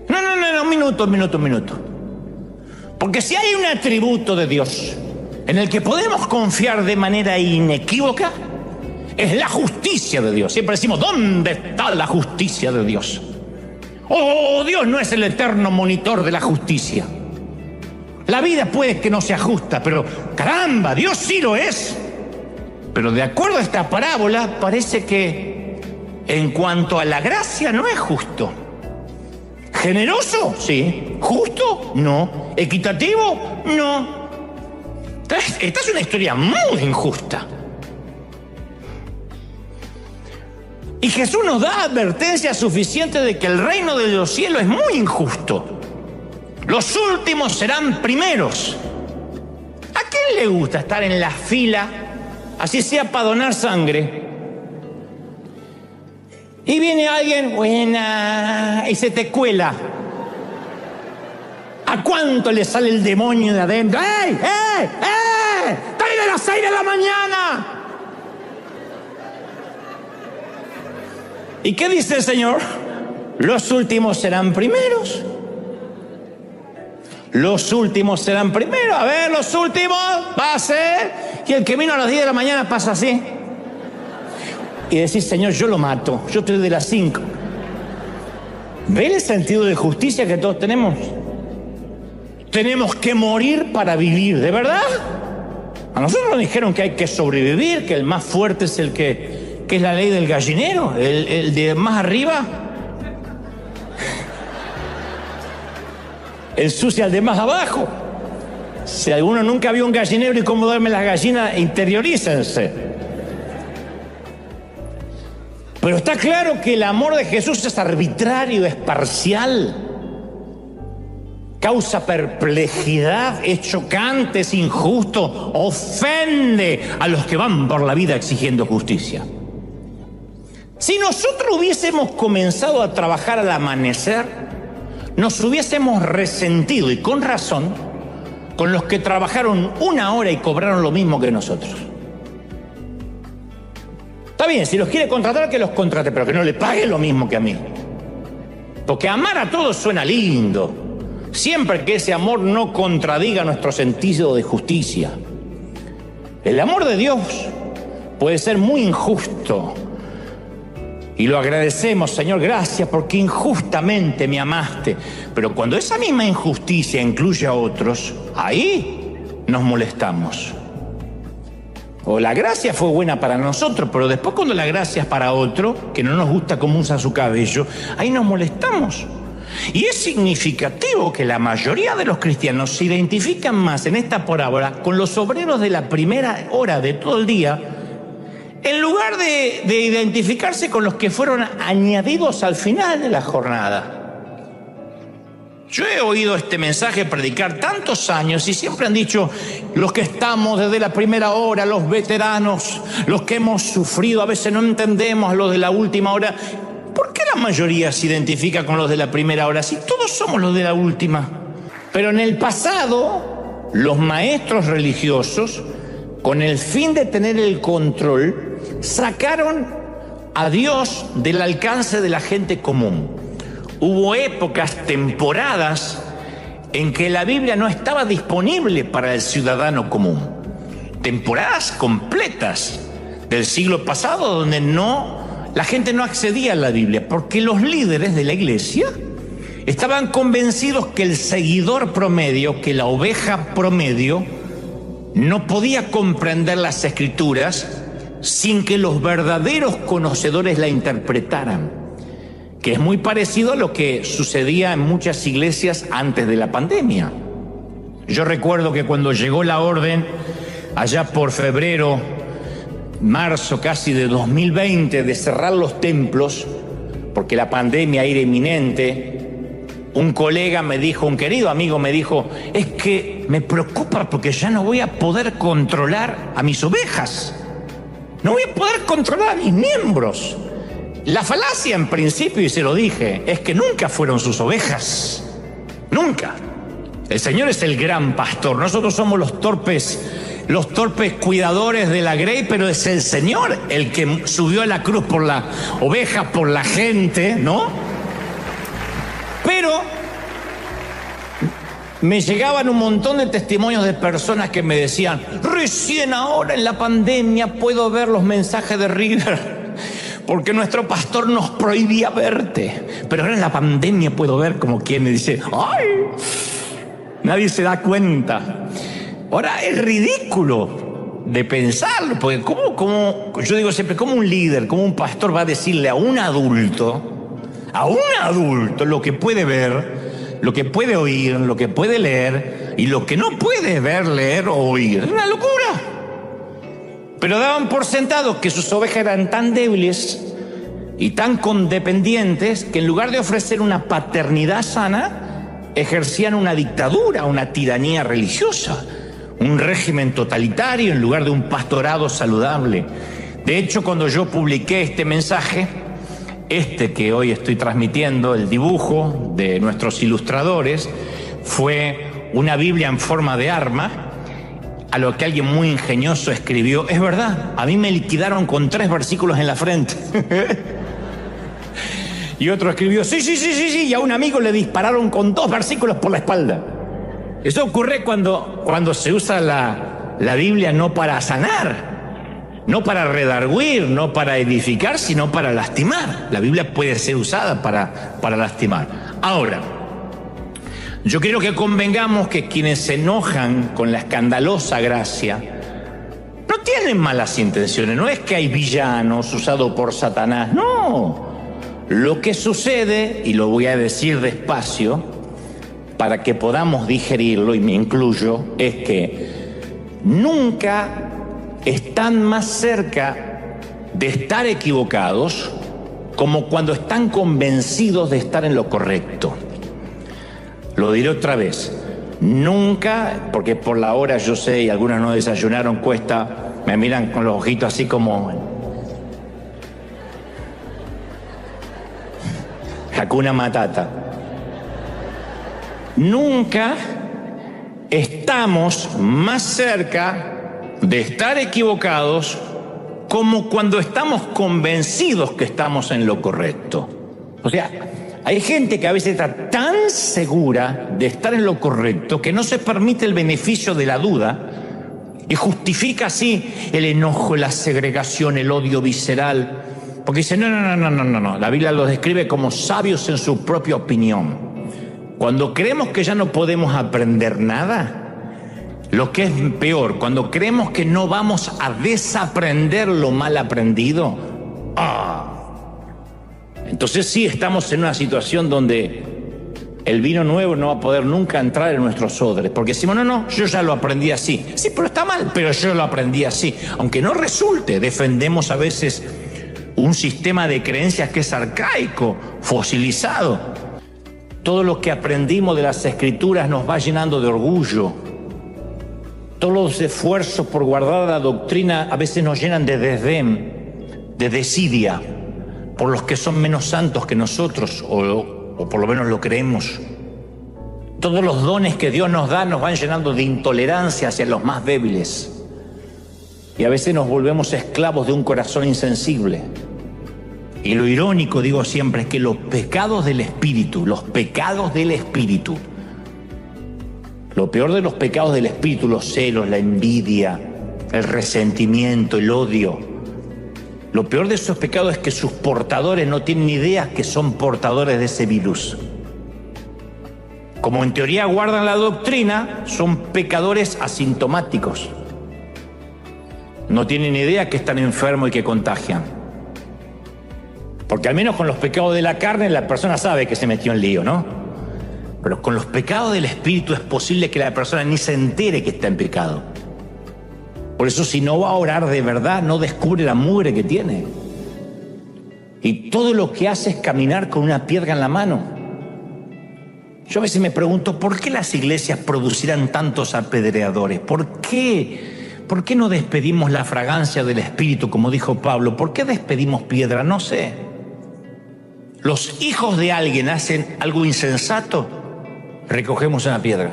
No, un minuto. Porque si hay un atributo de Dios en el que podemos confiar de manera inequívoca, es la justicia de Dios. Siempre decimos, ¿dónde está la justicia de Dios? Oh, Dios no es el eterno monitor de la justicia. La vida puede que no sea justa, pero caramba, Dios sí lo es. Pero de acuerdo a esta parábola, parece que en cuanto a la gracia no es justo. ¿Generoso? Sí. ¿Justo? No. ¿Equitativo? No. Esta es una historia muy injusta. Y Jesús nos da advertencia suficiente de que el reino de los cielos es muy injusto. Los últimos serán primeros. ¿A quién le gusta estar en la fila, así sea para donar sangre? Y viene alguien, buena, y se te cuela. ¿A cuánto le sale el demonio de adentro? ¡Ey! ¡Estoy de las 6 de la mañana! ¿Y qué dice el Señor? Los últimos serán primeros. Los últimos serán primeros. A ver, los últimos va a ser. Y el que vino a las 10 de la mañana pasa así. Y decís, Señor, yo lo mato. Yo estoy de las 5. ¿Ven el sentido de justicia que todos tenemos? Tenemos que morir para vivir, ¿de verdad? A nosotros nos dijeron que hay que sobrevivir, que el más fuerte es el que es la ley del gallinero, el de más arriba. El sucio al de más abajo. Si alguno nunca vio un gallinero y cómo duermen las gallinas, interiorícense. Pero está claro que el amor de Jesús es arbitrario, es parcial. Causa perplejidad, es chocante, es injusto, ofende a los que van por la vida exigiendo justicia. Si nosotros hubiésemos comenzado a trabajar al amanecer, nos hubiésemos resentido, y con razón, con los que trabajaron 1 hora y cobraron lo mismo que nosotros. Está bien, si los quiere contratar, que los contrate, pero que no le pague lo mismo que a mí. Porque amar a todos suena lindo, siempre que ese amor no contradiga nuestro sentido de justicia. El amor de Dios puede ser muy injusto. Y lo agradecemos, Señor, gracias porque injustamente me amaste. Pero cuando esa misma injusticia incluye a otros, ahí nos molestamos. O la gracia fue buena para nosotros, pero después cuando la gracia es para otro, que no nos gusta cómo usa su cabello, ahí nos molestamos. Y es significativo que la mayoría de los cristianos se identifican más en esta parábola con los obreros de la primera hora de todo el día, en lugar de identificarse con los que fueron añadidos al final de la jornada. Yo he oído este mensaje predicar tantos años y siempre han dicho, los que estamos desde la primera hora, los veteranos, los que hemos sufrido, a veces no entendemos a los de la última hora. ¿Por qué la mayoría se identifica con los de la primera hora si todos somos los de la última? Pero en el pasado, los maestros religiosos, con el fin de tener el control, sacaron a Dios del alcance de la gente común. Hubo épocas, temporadas, en que la Biblia no estaba disponible para el ciudadano común. Temporadas completas del siglo pasado donde la gente no accedía a la Biblia, porque los líderes de la iglesia estaban convencidos que el seguidor promedio, que la oveja promedio, no podía comprender las Escrituras sin que los verdaderos conocedores la interpretaran, que es muy parecido a lo que sucedía en muchas iglesias antes de la pandemia. Yo recuerdo que cuando llegó la orden, allá por febrero, marzo casi de 2020, de cerrar los templos, porque la pandemia era inminente, un colega me dijo, un querido amigo me dijo, es que me preocupa porque ya no voy a poder controlar a mis ovejas, no voy a poder controlar a mis miembros. La falacia en principio, y se lo dije, es que nunca fueron sus ovejas, nunca. El Señor es el gran pastor, nosotros somos los torpes cuidadores de la grey, pero es el Señor el que subió a la cruz por la oveja, por la gente, ¿no? Pero me llegaban un montón de testimonios de personas que me decían, recién ahora en la pandemia puedo ver los mensajes de River, porque nuestro pastor nos prohibía verte, pero ahora en la pandemia puedo ver, como quien me dice, ¡ay! Nadie se da cuenta. Ahora es ridículo de pensarlo, porque ¿cómo? Yo digo siempre, ¿cómo un líder, cómo un pastor va a decirle a un adulto lo que puede ver, lo que puede oír, lo que puede leer y lo que no puede ver, leer o oír? Es una locura. Pero daban por sentado que sus ovejas eran tan débiles y tan condependientes que en lugar de ofrecer una paternidad sana, ejercían una dictadura, una tiranía religiosa, un régimen totalitario en lugar de un pastorado saludable. De hecho, cuando yo publiqué este mensaje, que hoy estoy transmitiendo, el dibujo de nuestros ilustradores, fue una Biblia en forma de arma, a lo que alguien muy ingenioso escribió, es verdad, a mí me liquidaron con 3 versículos en la frente. Y otro escribió, sí, y a un amigo le dispararon con 2 versículos por la espalda. Eso ocurre cuando se usa la Biblia no para sanar, no para redarguir, no para edificar, sino para lastimar. La Biblia puede ser usada para lastimar. Ahora, yo quiero que convengamos que quienes se enojan con la escandalosa gracia no tienen malas intenciones, no es que hay villanos usados por Satanás, no. Lo que sucede, y lo voy a decir despacio para que podamos digerirlo, y me incluyo, es que nunca están más cerca de estar equivocados como cuando están convencidos de estar en lo correcto. Lo diré otra vez, nunca, porque por la hora yo sé y algunos no desayunaron, cuesta, me miran con los ojitos así como Hakuna Matata. Nunca estamos más cerca de estar equivocados como cuando estamos convencidos que estamos en lo correcto. O sea, hay gente que a veces está tan segura de estar en lo correcto que no se permite el beneficio de la duda Y justifica así el enojo, la segregación, el odio visceral. Porque dice, no. La Biblia los describe como sabios en su propia opinión. Cuando creemos que ya no podemos aprender nada, lo que es peor, cuando creemos que no vamos a desaprender lo mal aprendido, entonces sí estamos en una situación donde el vino nuevo no va a poder nunca entrar en nuestros odres, porque decimos, no, yo ya lo aprendí así. Sí, pero está mal, pero yo lo aprendí así. Aunque no resulte, defendemos a veces un sistema de creencias que es arcaico, fosilizado. Todo lo que aprendimos de las Escrituras nos va llenando de orgullo. Todos los esfuerzos por guardar la doctrina a veces nos llenan de desdén, de desidia, por los que son menos santos que nosotros, o por lo menos lo creemos. Todos los dones que Dios nos da nos van llenando de intolerancia hacia los más débiles. Y a veces nos volvemos esclavos de un corazón insensible. Y lo irónico, digo siempre, es que los pecados del espíritu, lo peor de los pecados del espíritu, los celos, la envidia, el resentimiento, el odio, lo peor de esos pecados es que sus portadores no tienen ni idea que son portadores de ese virus. Como en teoría guardan la doctrina, son pecadores asintomáticos. No tienen idea que están enfermos y que contagian. Porque al menos con los pecados de la carne la persona sabe que se metió en lío, ¿no? Pero con los pecados del espíritu es posible que la persona ni se entere que está en pecado. Por eso si no va a orar de verdad, no descubre la mugre que tiene. Y todo lo que hace es caminar con una piedra en la mano. Yo a veces me pregunto, ¿por qué las iglesias producirán tantos apedreadores? ¿Por qué no despedimos la fragancia del Espíritu, como dijo Pablo? ¿Por qué despedimos piedra? No sé. Los hijos de alguien hacen algo insensato, recogemos una piedra.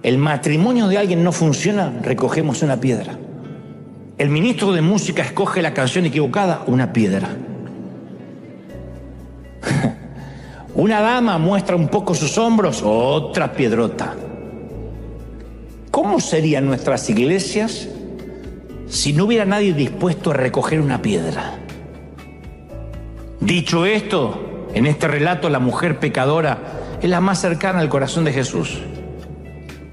El matrimonio de alguien no funciona, recogemos una piedra. El ministro de música escoge la canción equivocada, una piedra. Una dama muestra un poco sus hombros, otra piedrota. ¿Cómo serían nuestras iglesias si no hubiera nadie dispuesto a recoger una piedra? Dicho esto, en este relato la mujer pecadora es la más cercana al corazón de Jesús.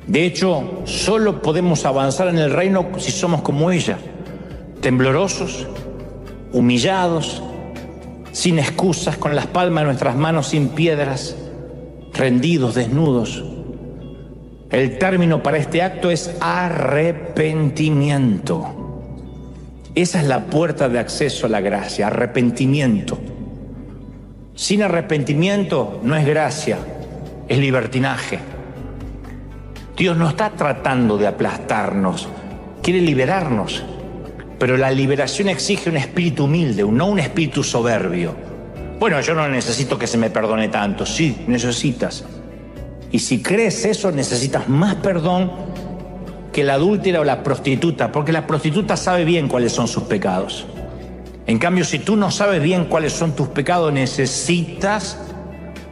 De hecho, solo podemos avanzar en el reino si somos como ella, temblorosos, humillados, sin excusas, con las palmas de nuestras manos sin piedras, rendidos, desnudos. El término para este acto es arrepentimiento. Esa es la puerta de acceso a la gracia, arrepentimiento. Sin arrepentimiento no es gracia, es libertinaje. Dios no está tratando de aplastarnos, quiere liberarnos. Pero la liberación exige un espíritu humilde, no un espíritu soberbio. Bueno, yo no necesito que se me perdone tanto. Sí, necesitas. Y si crees eso, necesitas más perdón que la adúltera o la prostituta, porque la prostituta sabe bien cuáles son sus pecados. En cambio, si tú no sabes bien cuáles son tus pecados, necesitas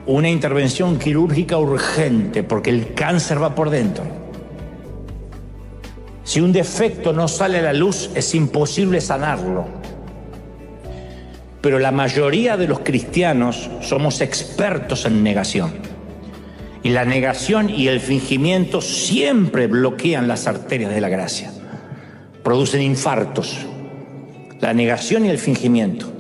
una intervención quirúrgica urgente, porque el cáncer va por dentro. Si un defecto no sale a la luz, es imposible sanarlo. Pero la mayoría de los cristianos somos expertos en negación. Y la negación y el fingimiento siempre bloquean las arterias de la gracia. Producen infartos. La negación y el fingimiento.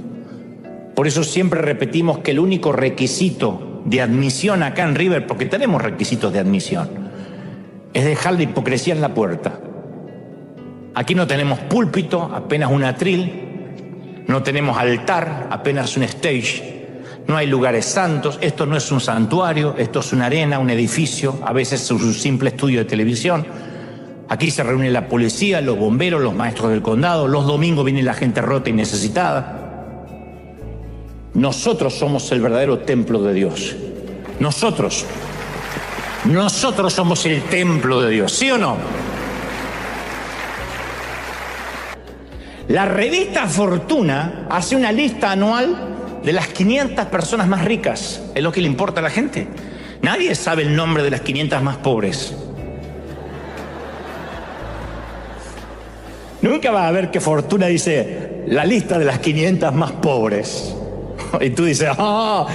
Por eso siempre repetimos que el único requisito de admisión acá en River, porque tenemos requisitos de admisión, es dejar la hipocresía en la puerta. Aquí no tenemos púlpito, apenas un atril, no tenemos altar, apenas un stage, no hay lugares santos, esto no es un santuario, esto es una arena, un edificio, a veces es un simple estudio de televisión. Aquí se reúne la policía, los bomberos, los maestros del condado, los domingos viene la gente rota y necesitada. Nosotros somos el verdadero templo de Dios. Nosotros somos el templo de Dios, ¿sí o no? La revista Fortuna hace una lista anual de las 500 personas más ricas. Es lo que le importa a la gente. Nadie sabe el nombre de las 500 más pobres. Nunca vas a ver que Fortuna dice la lista de las 500 más pobres. Y tú dices,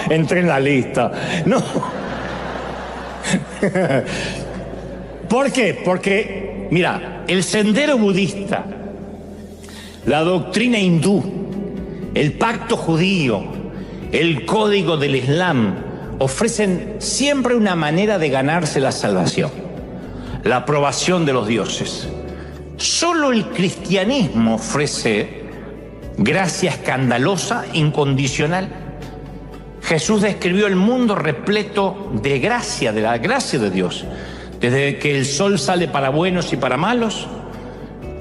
entré en la lista. No. ¿Por qué? Porque, mira, el sendero budista, la doctrina hindú, el pacto judío, el código del Islam, ofrecen siempre una manera de ganarse la salvación, la aprobación de los dioses. Solo el cristianismo ofrece gracia escandalosa, incondicional. Jesús describió el mundo repleto de gracia, de la gracia de Dios. Desde que el sol sale para buenos y para malos,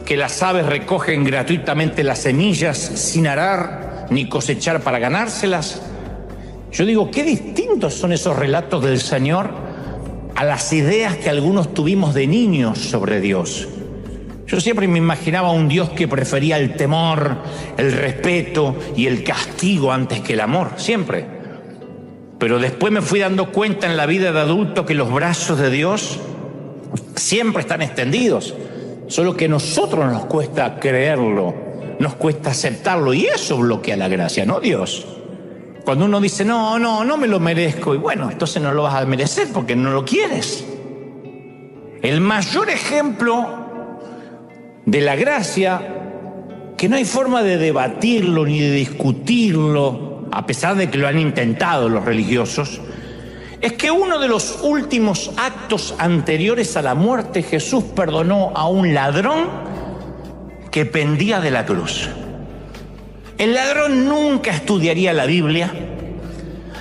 que las aves recogen gratuitamente las semillas sin arar ni cosechar para ganárselas. Yo digo, qué distintos son esos relatos del Señor a las ideas que algunos tuvimos de niños sobre Dios. Yo siempre me imaginaba un Dios que prefería el temor, el respeto y el castigo antes que el amor, siempre. Pero después me fui dando cuenta en la vida de adulto que los brazos de Dios siempre están extendidos, solo que a nosotros nos cuesta creerlo, nos cuesta aceptarlo, y eso bloquea la gracia, no Dios. Cuando uno dice, no me lo merezco, y bueno, entonces no lo vas a merecer porque no lo quieres. El mayor ejemplo de la gracia, que no hay forma de debatirlo ni de discutirlo, a pesar de que lo han intentado los religiosos, es que uno de los últimos actos anteriores a la muerte, Jesús perdonó a un ladrón que pendía de la cruz. El ladrón nunca estudiaría la Biblia,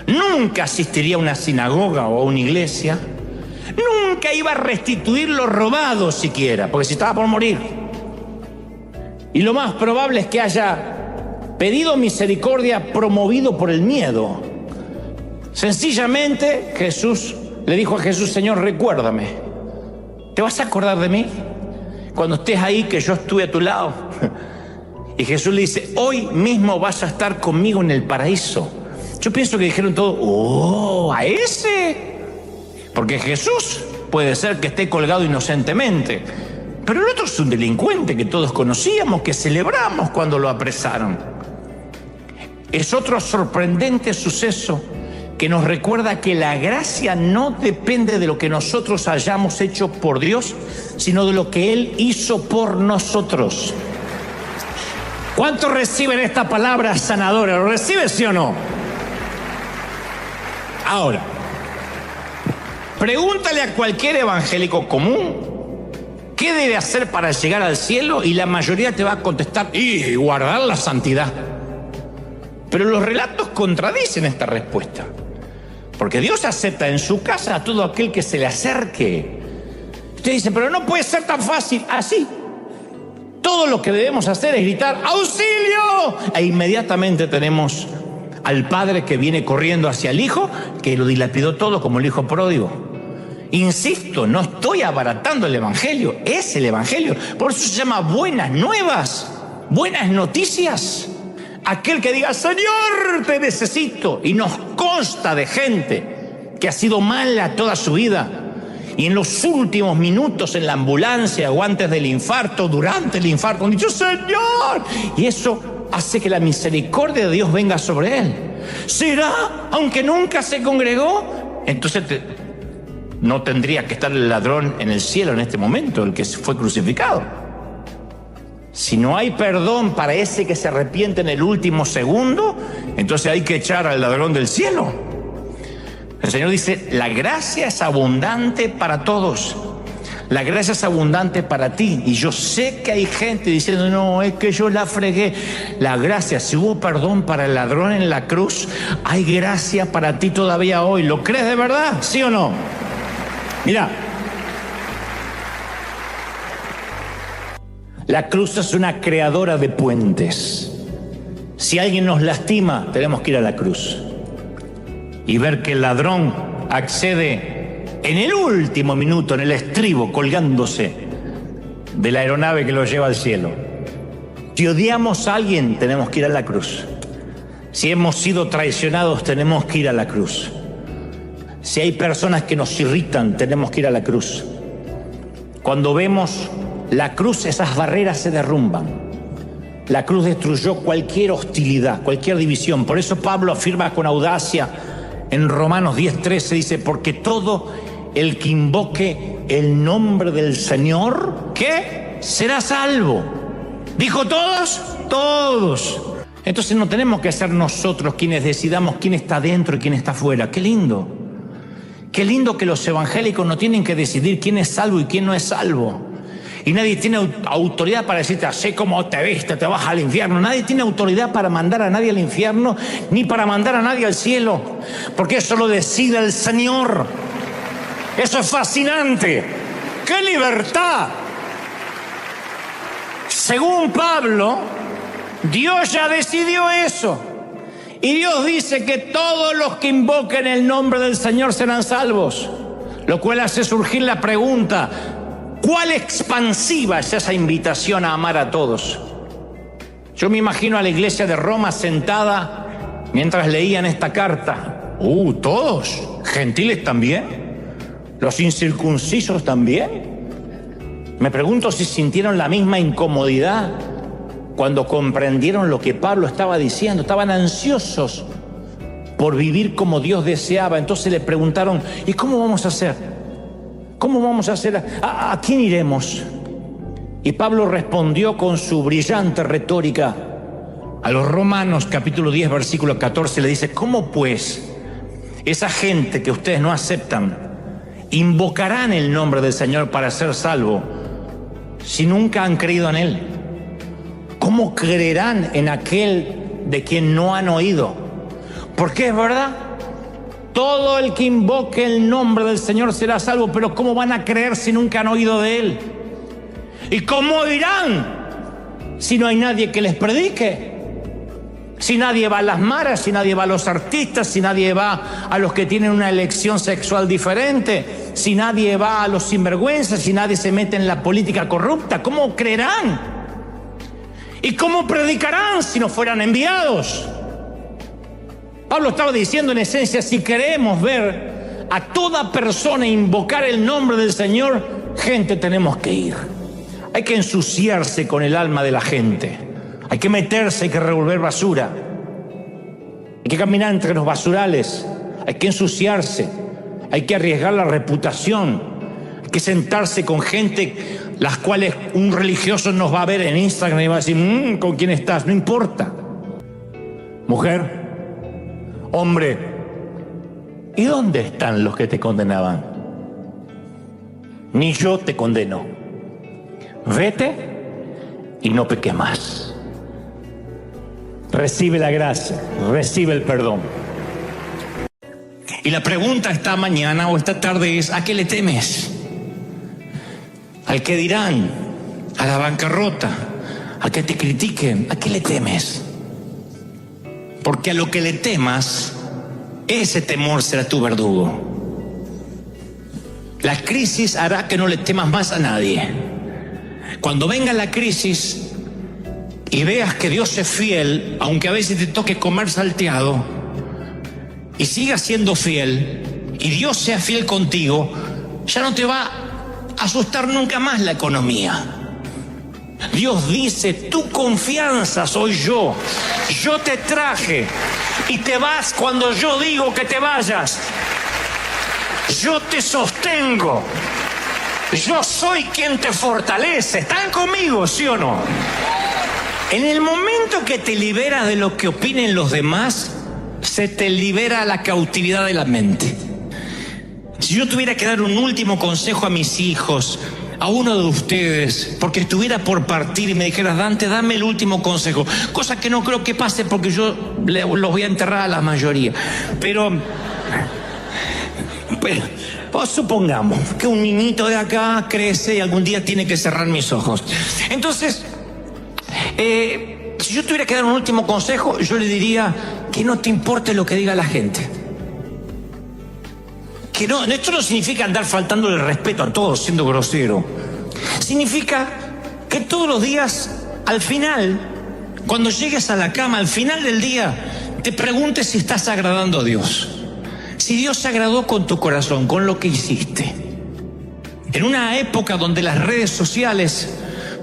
nunca asistiría a una sinagoga o a una iglesia, nunca iba a restituir lo robado siquiera, porque si estaba por morir. Y lo más probable es que haya pedido misericordia promovido por el miedo. Sencillamente Jesús le dijo a Jesús, Señor, recuérdame, ¿te vas a acordar de mí cuando estés ahí que yo estuve a tu lado? Y Jesús le dice, hoy mismo vas a estar conmigo en el paraíso. Yo pienso que dijeron todo, ¿a ese? Porque Jesús puede ser que esté colgado inocentemente, pero el otro es un delincuente que todos conocíamos, que celebramos cuando lo apresaron. Es otro sorprendente suceso que nos recuerda que la gracia no depende de lo que nosotros hayamos hecho por Dios, sino de lo que Él hizo por nosotros. ¿Cuántos reciben esta palabra sanadora? ¿Lo reciben, sí o no? Ahora, pregúntale a cualquier evangélico común qué debe hacer para llegar al cielo y la mayoría te va a contestar, y guardar la santidad. Pero los relatos contradicen esta respuesta, porque Dios acepta en su casa a todo aquel que se le acerque. Usted dice, pero no puede ser tan fácil. Así. Todo lo que debemos hacer es gritar ¡auxilio! E inmediatamente tenemos al padre que viene corriendo hacia el hijo, que lo dilapidó todo como el hijo pródigo. Insisto, no estoy abaratando el evangelio, es el evangelio. Por eso se llama buenas nuevas, buenas noticias. Aquel que diga, Señor, te necesito. Y nos consta de gente que ha sido mala toda su vida, y en los últimos minutos en la ambulancia o antes del infarto, durante el infarto, han dicho, Señor. Y eso hace que la misericordia de Dios venga sobre él. ¿Será? Aunque nunca se congregó. Entonces no tendría que estar el ladrón en el cielo en este momento, el que fue crucificado. Si no hay perdón para ese que se arrepiente en el último segundo, entonces hay que echar al ladrón del cielo. El Señor dice, la gracia es abundante para todos. La gracia es abundante para ti. Y yo sé que hay gente diciendo, no, es que yo la fregué. La gracia, si hubo perdón para el ladrón en la cruz, hay gracia para ti todavía hoy. ¿Lo crees de verdad? ¿Sí o no? Mira, la cruz es una creadora de puentes. Si alguien nos lastima, tenemos que ir a la cruz y ver que el ladrón accede en el último minuto, en el estribo, colgándose de la aeronave que lo lleva al cielo. Si odiamos a alguien, tenemos que ir a la cruz. Si hemos sido traicionados, tenemos que ir a la cruz. Si hay personas que nos irritan, tenemos que ir a la cruz. Cuando vemos la cruz, esas barreras se derrumban. La cruz destruyó cualquier hostilidad, cualquier división. Por eso Pablo afirma con audacia en Romanos 10:13, dice, porque todo el que invoque el nombre del Señor, ¿qué? Será salvo. ¿Dijo todos? Todos. Entonces no tenemos que ser nosotros quienes decidamos quién está dentro y quién está afuera. ¡Qué lindo! Qué lindo que los evangélicos no tienen que decidir quién es salvo y quién no es salvo. Y nadie tiene autoridad para decirte, así como te viste, te vas al infierno. Nadie tiene autoridad para mandar a nadie al infierno, ni para mandar a nadie al cielo, porque eso lo decide el Señor. Eso es fascinante. ¡Qué libertad! Según Pablo, Dios ya decidió eso. Y Dios dice que todos los que invoquen el nombre del Señor serán salvos. Lo cual hace surgir la pregunta, ¿cuál expansiva es esa invitación a amar a todos? Yo me imagino a la iglesia de Roma sentada mientras leían esta carta. ¿Todos? ¿Gentiles también? ¿Los incircuncisos también? Me pregunto si sintieron la misma incomodidad cuando comprendieron lo que Pablo estaba diciendo. Estaban ansiosos por vivir como Dios deseaba. Entonces le preguntaron, ¿y cómo vamos a hacer? ¿Cómo vamos a hacer? ¿A quién iremos? Y Pablo respondió con su brillante retórica. A los Romanos capítulo 10 versículo 14 le dice, ¿cómo pues esa gente que ustedes no aceptan invocarán el nombre del Señor para ser salvo si nunca han creído en Él? ¿Cómo creerán en aquel de quien no han oído? Porque es verdad, todo el que invoque el nombre del Señor será salvo, pero ¿cómo van a creer si nunca han oído de Él? ¿Y cómo oirán si no hay nadie que les predique? Si nadie va a las maras, si nadie va a los artistas, si nadie va a los que tienen una elección sexual diferente, si nadie va a los sinvergüenzas, si nadie se mete en la política corrupta, ¿cómo creerán? ¿Y cómo predicarán si no fueran enviados? Pablo estaba diciendo en esencia, si queremos ver a toda persona invocar el nombre del Señor, gente, tenemos que ir. Hay que ensuciarse con el alma de la gente. Hay que meterse, hay que revolver basura. Hay que caminar entre los basurales. Hay que ensuciarse. Hay que arriesgar la reputación. Hay que sentarse con gente las cuales un religioso nos va a ver en Instagram y va a decir, ¿con quién estás? No importa. Mujer, hombre, ¿y dónde están los que te condenaban? Ni yo te condeno. Vete y no peques más. Recibe la gracia, recibe el perdón. Y la pregunta esta mañana o esta tarde es, ¿a qué le temes? ¿Al que dirán? ¿A la bancarrota? ¿A que te critiquen? ¿A qué le temes? Porque a lo que le temas, ese temor será tu verdugo. La crisis hará que no le temas más a nadie. Cuando venga la crisis y veas que Dios es fiel, aunque a veces te toque comer salteado, y sigas siendo fiel, y Dios sea fiel contigo, ya no te va a asustar nunca más la economía. Dios dice, tu confianza soy yo. Yo te traje y te vas cuando yo digo que te vayas. Yo te sostengo. Yo soy quien te fortalece. ¿Están conmigo, sí o no? En el momento que te liberas de lo que opinen los demás, se te libera la cautividad de la mente. Si yo tuviera que dar un último consejo a mis hijos, a uno de ustedes, porque estuviera por partir y me dijeras, Dante, dame el último consejo, cosa que no creo que pase porque yo los voy a enterrar a la mayoría, pero pues supongamos que un niñito de acá crece y algún día tiene que cerrar mis ojos. Entonces, si yo tuviera que dar un último consejo, yo le diría que no te importe lo que diga la gente. Que no, esto no significa andar faltándole el respeto a todos siendo grosero. Significa que todos los días, al final, cuando llegues a la cama, al final del día, te preguntes si estás agradando a Dios. Si Dios se agradó con tu corazón, con lo que hiciste. En una época donde las redes sociales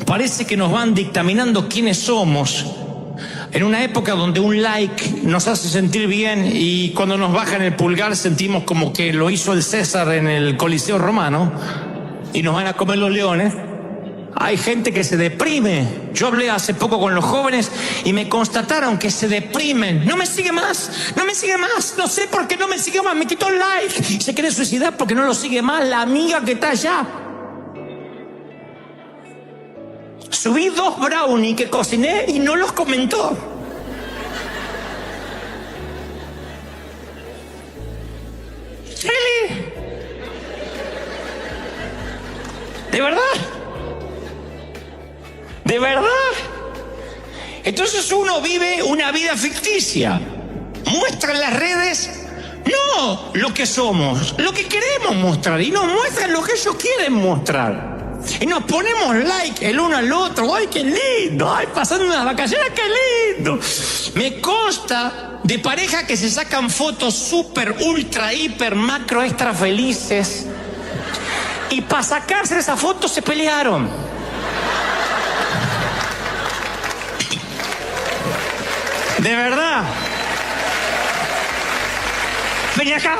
parece que nos van dictaminando quiénes somos, en una época donde un like nos hace sentir bien y cuando nos bajan el pulgar sentimos como que lo hizo el César en el Coliseo Romano y nos van a comer los leones, hay gente que se deprime. Yo hablé hace poco con los jóvenes y me constataron que se deprimen. No me sigue más, no sé por qué no me sigue más, me quitó el like. Se quiere suicidar porque no lo sigue más la amiga que está allá. Subí 2 brownies que cociné y no los comentó. ¿Really? ¿De verdad? ¿De verdad? Entonces uno vive una vida ficticia. Muestra en las redes no lo que somos, lo que queremos mostrar, y nos muestran lo que ellos quieren mostrar. Y nos ponemos like el uno al otro. ¡Ay, qué lindo! ¡Ay, pasando unas vacaciones, qué lindo! Me consta de parejas que se sacan fotos súper, ultra, hiper, macro, extra felices. Y para sacarse esa foto se pelearon. De verdad. Vení acá.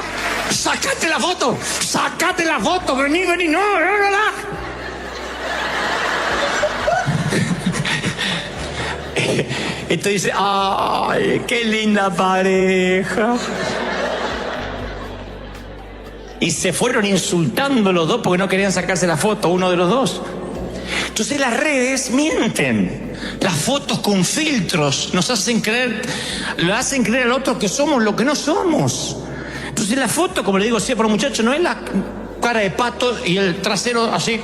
Sacate la foto. Vení. No. Esto dice, ay, qué linda pareja. Y se fueron insultando los dos porque no querían sacarse la foto, uno de los dos. Entonces las redes mienten. Las fotos con filtros nos hacen creer, le hacen creer al otro que somos lo que no somos. Entonces la foto, como le digo siempre a los muchachos, no es la cara de pato y el trasero así.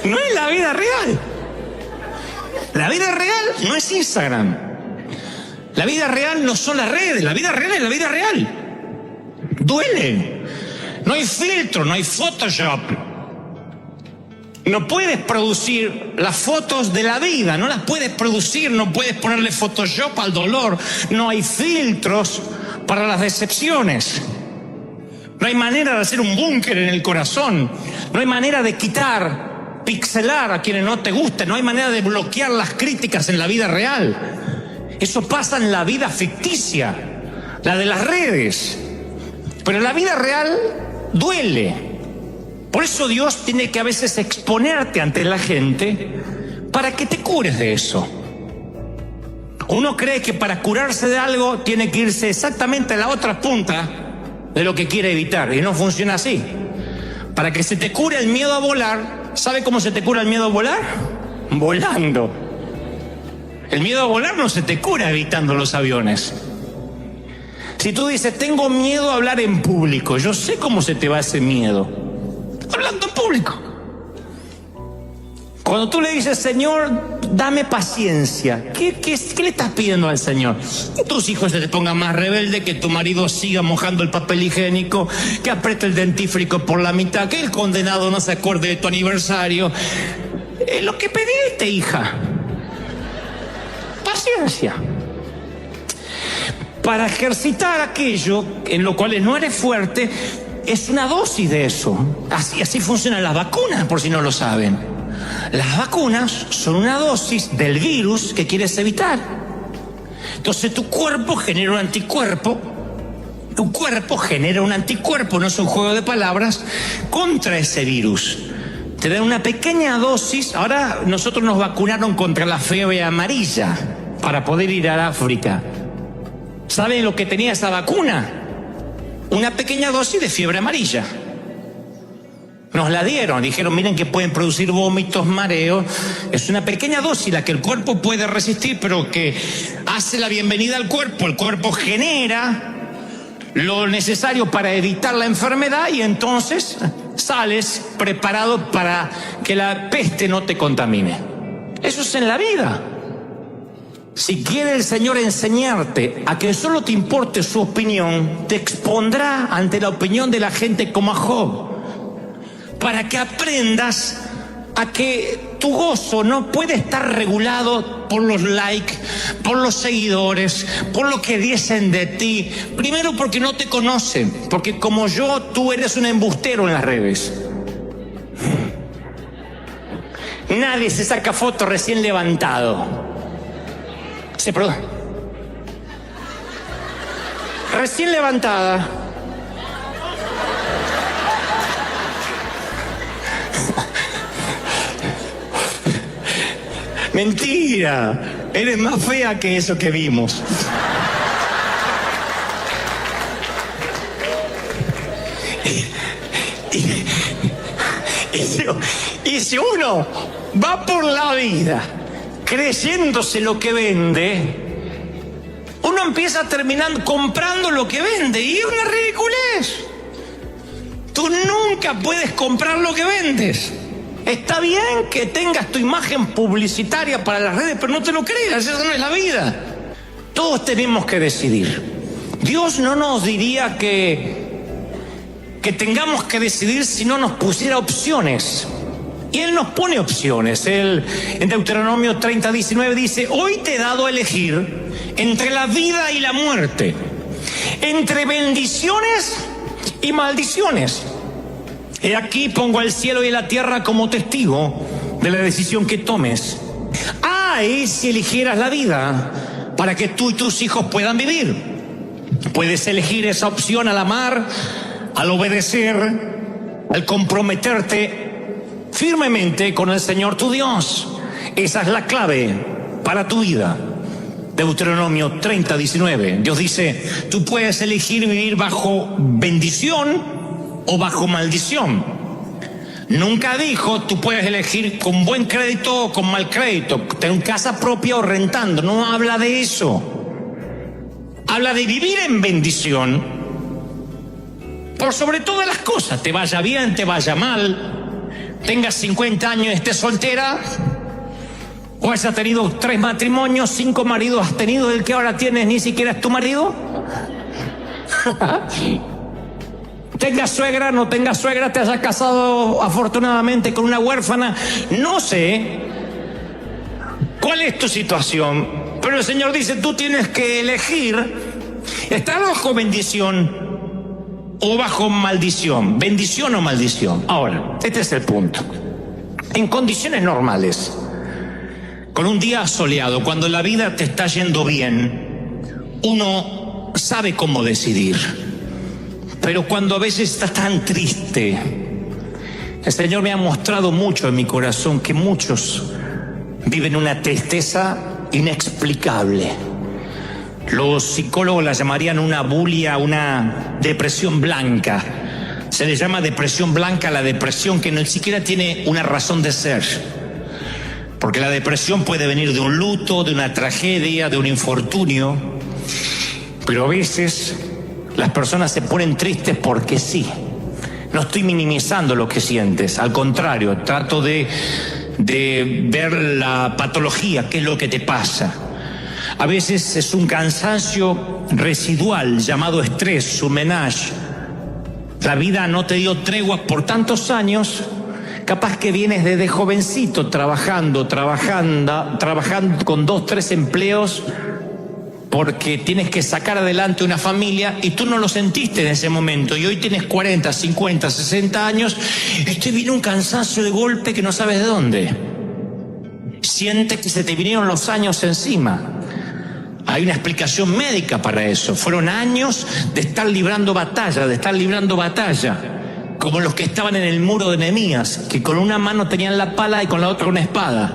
No es la vida real. La vida real no es Instagram. La vida real no son las redes. La vida real es la vida real. Duele. No hay filtro, no hay Photoshop. No puedes producir las fotos de la vida, no las puedes producir, no puedes ponerle Photoshop al dolor. No hay filtros para las decepciones. No hay manera de hacer un búnker en el corazón. No hay manera de quitar, pixelar a quienes no te gusten. No hay manera de bloquear las críticas en la vida real. Eso pasa en la vida ficticia, la de las redes. Pero la vida real duele. Por eso Dios tiene que a veces exponerte ante la gente para que te cures de eso. Uno cree que para curarse de algo tiene que irse exactamente a la otra punta de lo que quiere evitar, y no funciona así. Para que se te cure el miedo a volar, ¿sabe cómo se te cura el miedo a volar? Volando. El miedo a volar no se te cura evitando los aviones. Si tú dices, tengo miedo a hablar en público, yo sé cómo se te va ese miedo. Hablando en público. Cuando tú le dices, Señor, dame paciencia, ¿qué le estás pidiendo al Señor? Que tus hijos se te pongan más rebeldes, que tu marido siga mojando el papel higiénico, que apriete el dentífrico por la mitad, que el condenado no se acuerde de tu aniversario. Es lo que pediste, hija. Paciencia. Para ejercitar aquello en lo cual no eres fuerte, es una dosis de eso. Así funcionan las vacunas, por si no lo saben. Las vacunas son una dosis del virus que quieres evitar. Entonces tu cuerpo genera un anticuerpo. Tu cuerpo genera un anticuerpo, no es un juego de palabras, contra ese virus. Te dan una pequeña dosis. Ahora nosotros nos vacunaron contra la fiebre amarilla para poder ir a África. ¿Saben lo que tenía esa vacuna? Una pequeña dosis de fiebre amarilla. Nos la dieron, dijeron, miren que pueden producir vómitos, mareos. Es una pequeña dosis la que el cuerpo puede resistir, pero que hace la bienvenida al cuerpo. El cuerpo genera lo necesario para evitar la enfermedad y entonces sales preparado para que la peste no te contamine. Eso es en la vida. Si quiere el Señor enseñarte a que solo te importe su opinión, te expondrá ante la opinión de la gente como a Job, para que aprendas a que tu gozo no puede estar regulado por los likes, por los seguidores, por lo que dicen de ti. Primero porque no te conocen, porque como yo, tú eres un embustero en las redes. Nadie se saca foto recién levantado. Recién levantada. Mentira, eres más fea que eso que vimos. Y si uno va por la vida creyéndose lo que vende, uno empieza terminando comprando lo que vende, y es una ridiculez. Tú nunca puedes comprar lo que vendes. Está bien que tengas tu imagen publicitaria para las redes, pero no te lo creas, esa no es la vida. Todos tenemos que decidir. Dios no nos diría que tengamos que decidir si no nos pusiera opciones. Y Él nos pone opciones. Él, en Deuteronomio 30:19 dice: hoy te he dado a elegir entre la vida y la muerte, entre bendiciones y maldiciones. He aquí pongo al cielo y la tierra como testigo de la decisión que tomes. Ay, si eligieras la vida para que tú y tus hijos puedan vivir. Puedes elegir esa opción al amar, al obedecer, al comprometerte firmemente con el Señor tu Dios. Esa es la clave para tu vida. Deuteronomio 30:19. Dios dice: tú puedes elegir vivir bajo bendición o bajo maldición. Nunca dijo tú puedes elegir con buen crédito o con mal crédito, tener casa propia o rentando. No habla de eso. Habla de vivir en bendición por sobre todas las cosas. Te vaya bien, te vaya mal, tengas 50 años y estés soltera, o hayas tenido 3 matrimonios, 5 maridos has tenido, el que ahora tienes ni siquiera es tu marido. Tengas suegra, no tengas suegra, te hayas casado afortunadamente con una huérfana, no sé cuál es tu situación, pero el Señor dice: tú tienes que elegir estar bajo bendición o bajo maldición, bendición o maldición. Ahora, este es el punto. En condiciones normales, con un día soleado, cuando la vida te está yendo bien, uno sabe cómo decidir. Pero cuando a veces estás tan triste, el Señor me ha mostrado mucho en mi corazón que muchos viven una tristeza inexplicable. Los psicólogos la llamarían una bulia, una depresión blanca. Se le llama depresión blanca a la depresión que ni siquiera tiene una razón de ser. Porque la depresión puede venir de un luto, de una tragedia, de un infortunio. Pero a veces las personas se ponen tristes porque sí. No estoy minimizando lo que sientes, al contrario, trato de ver la patología, qué es lo que te pasa. A veces es un cansancio residual llamado estrés, surmenage. La vida no te dio treguas por tantos años. Capaz que vienes desde jovencito trabajando con 2, 3 empleos, porque tienes que sacar adelante una familia y tú no lo sentiste en ese momento, y hoy tienes 40, 50, 60 años y te viene un cansancio de golpe que no sabes de dónde. Sientes que se te vinieron los años encima. Hay una explicación médica para eso. Fueron años de estar librando batalla, como los que estaban en el muro de Nehemías, que con una mano tenían la pala y con la otra una espada.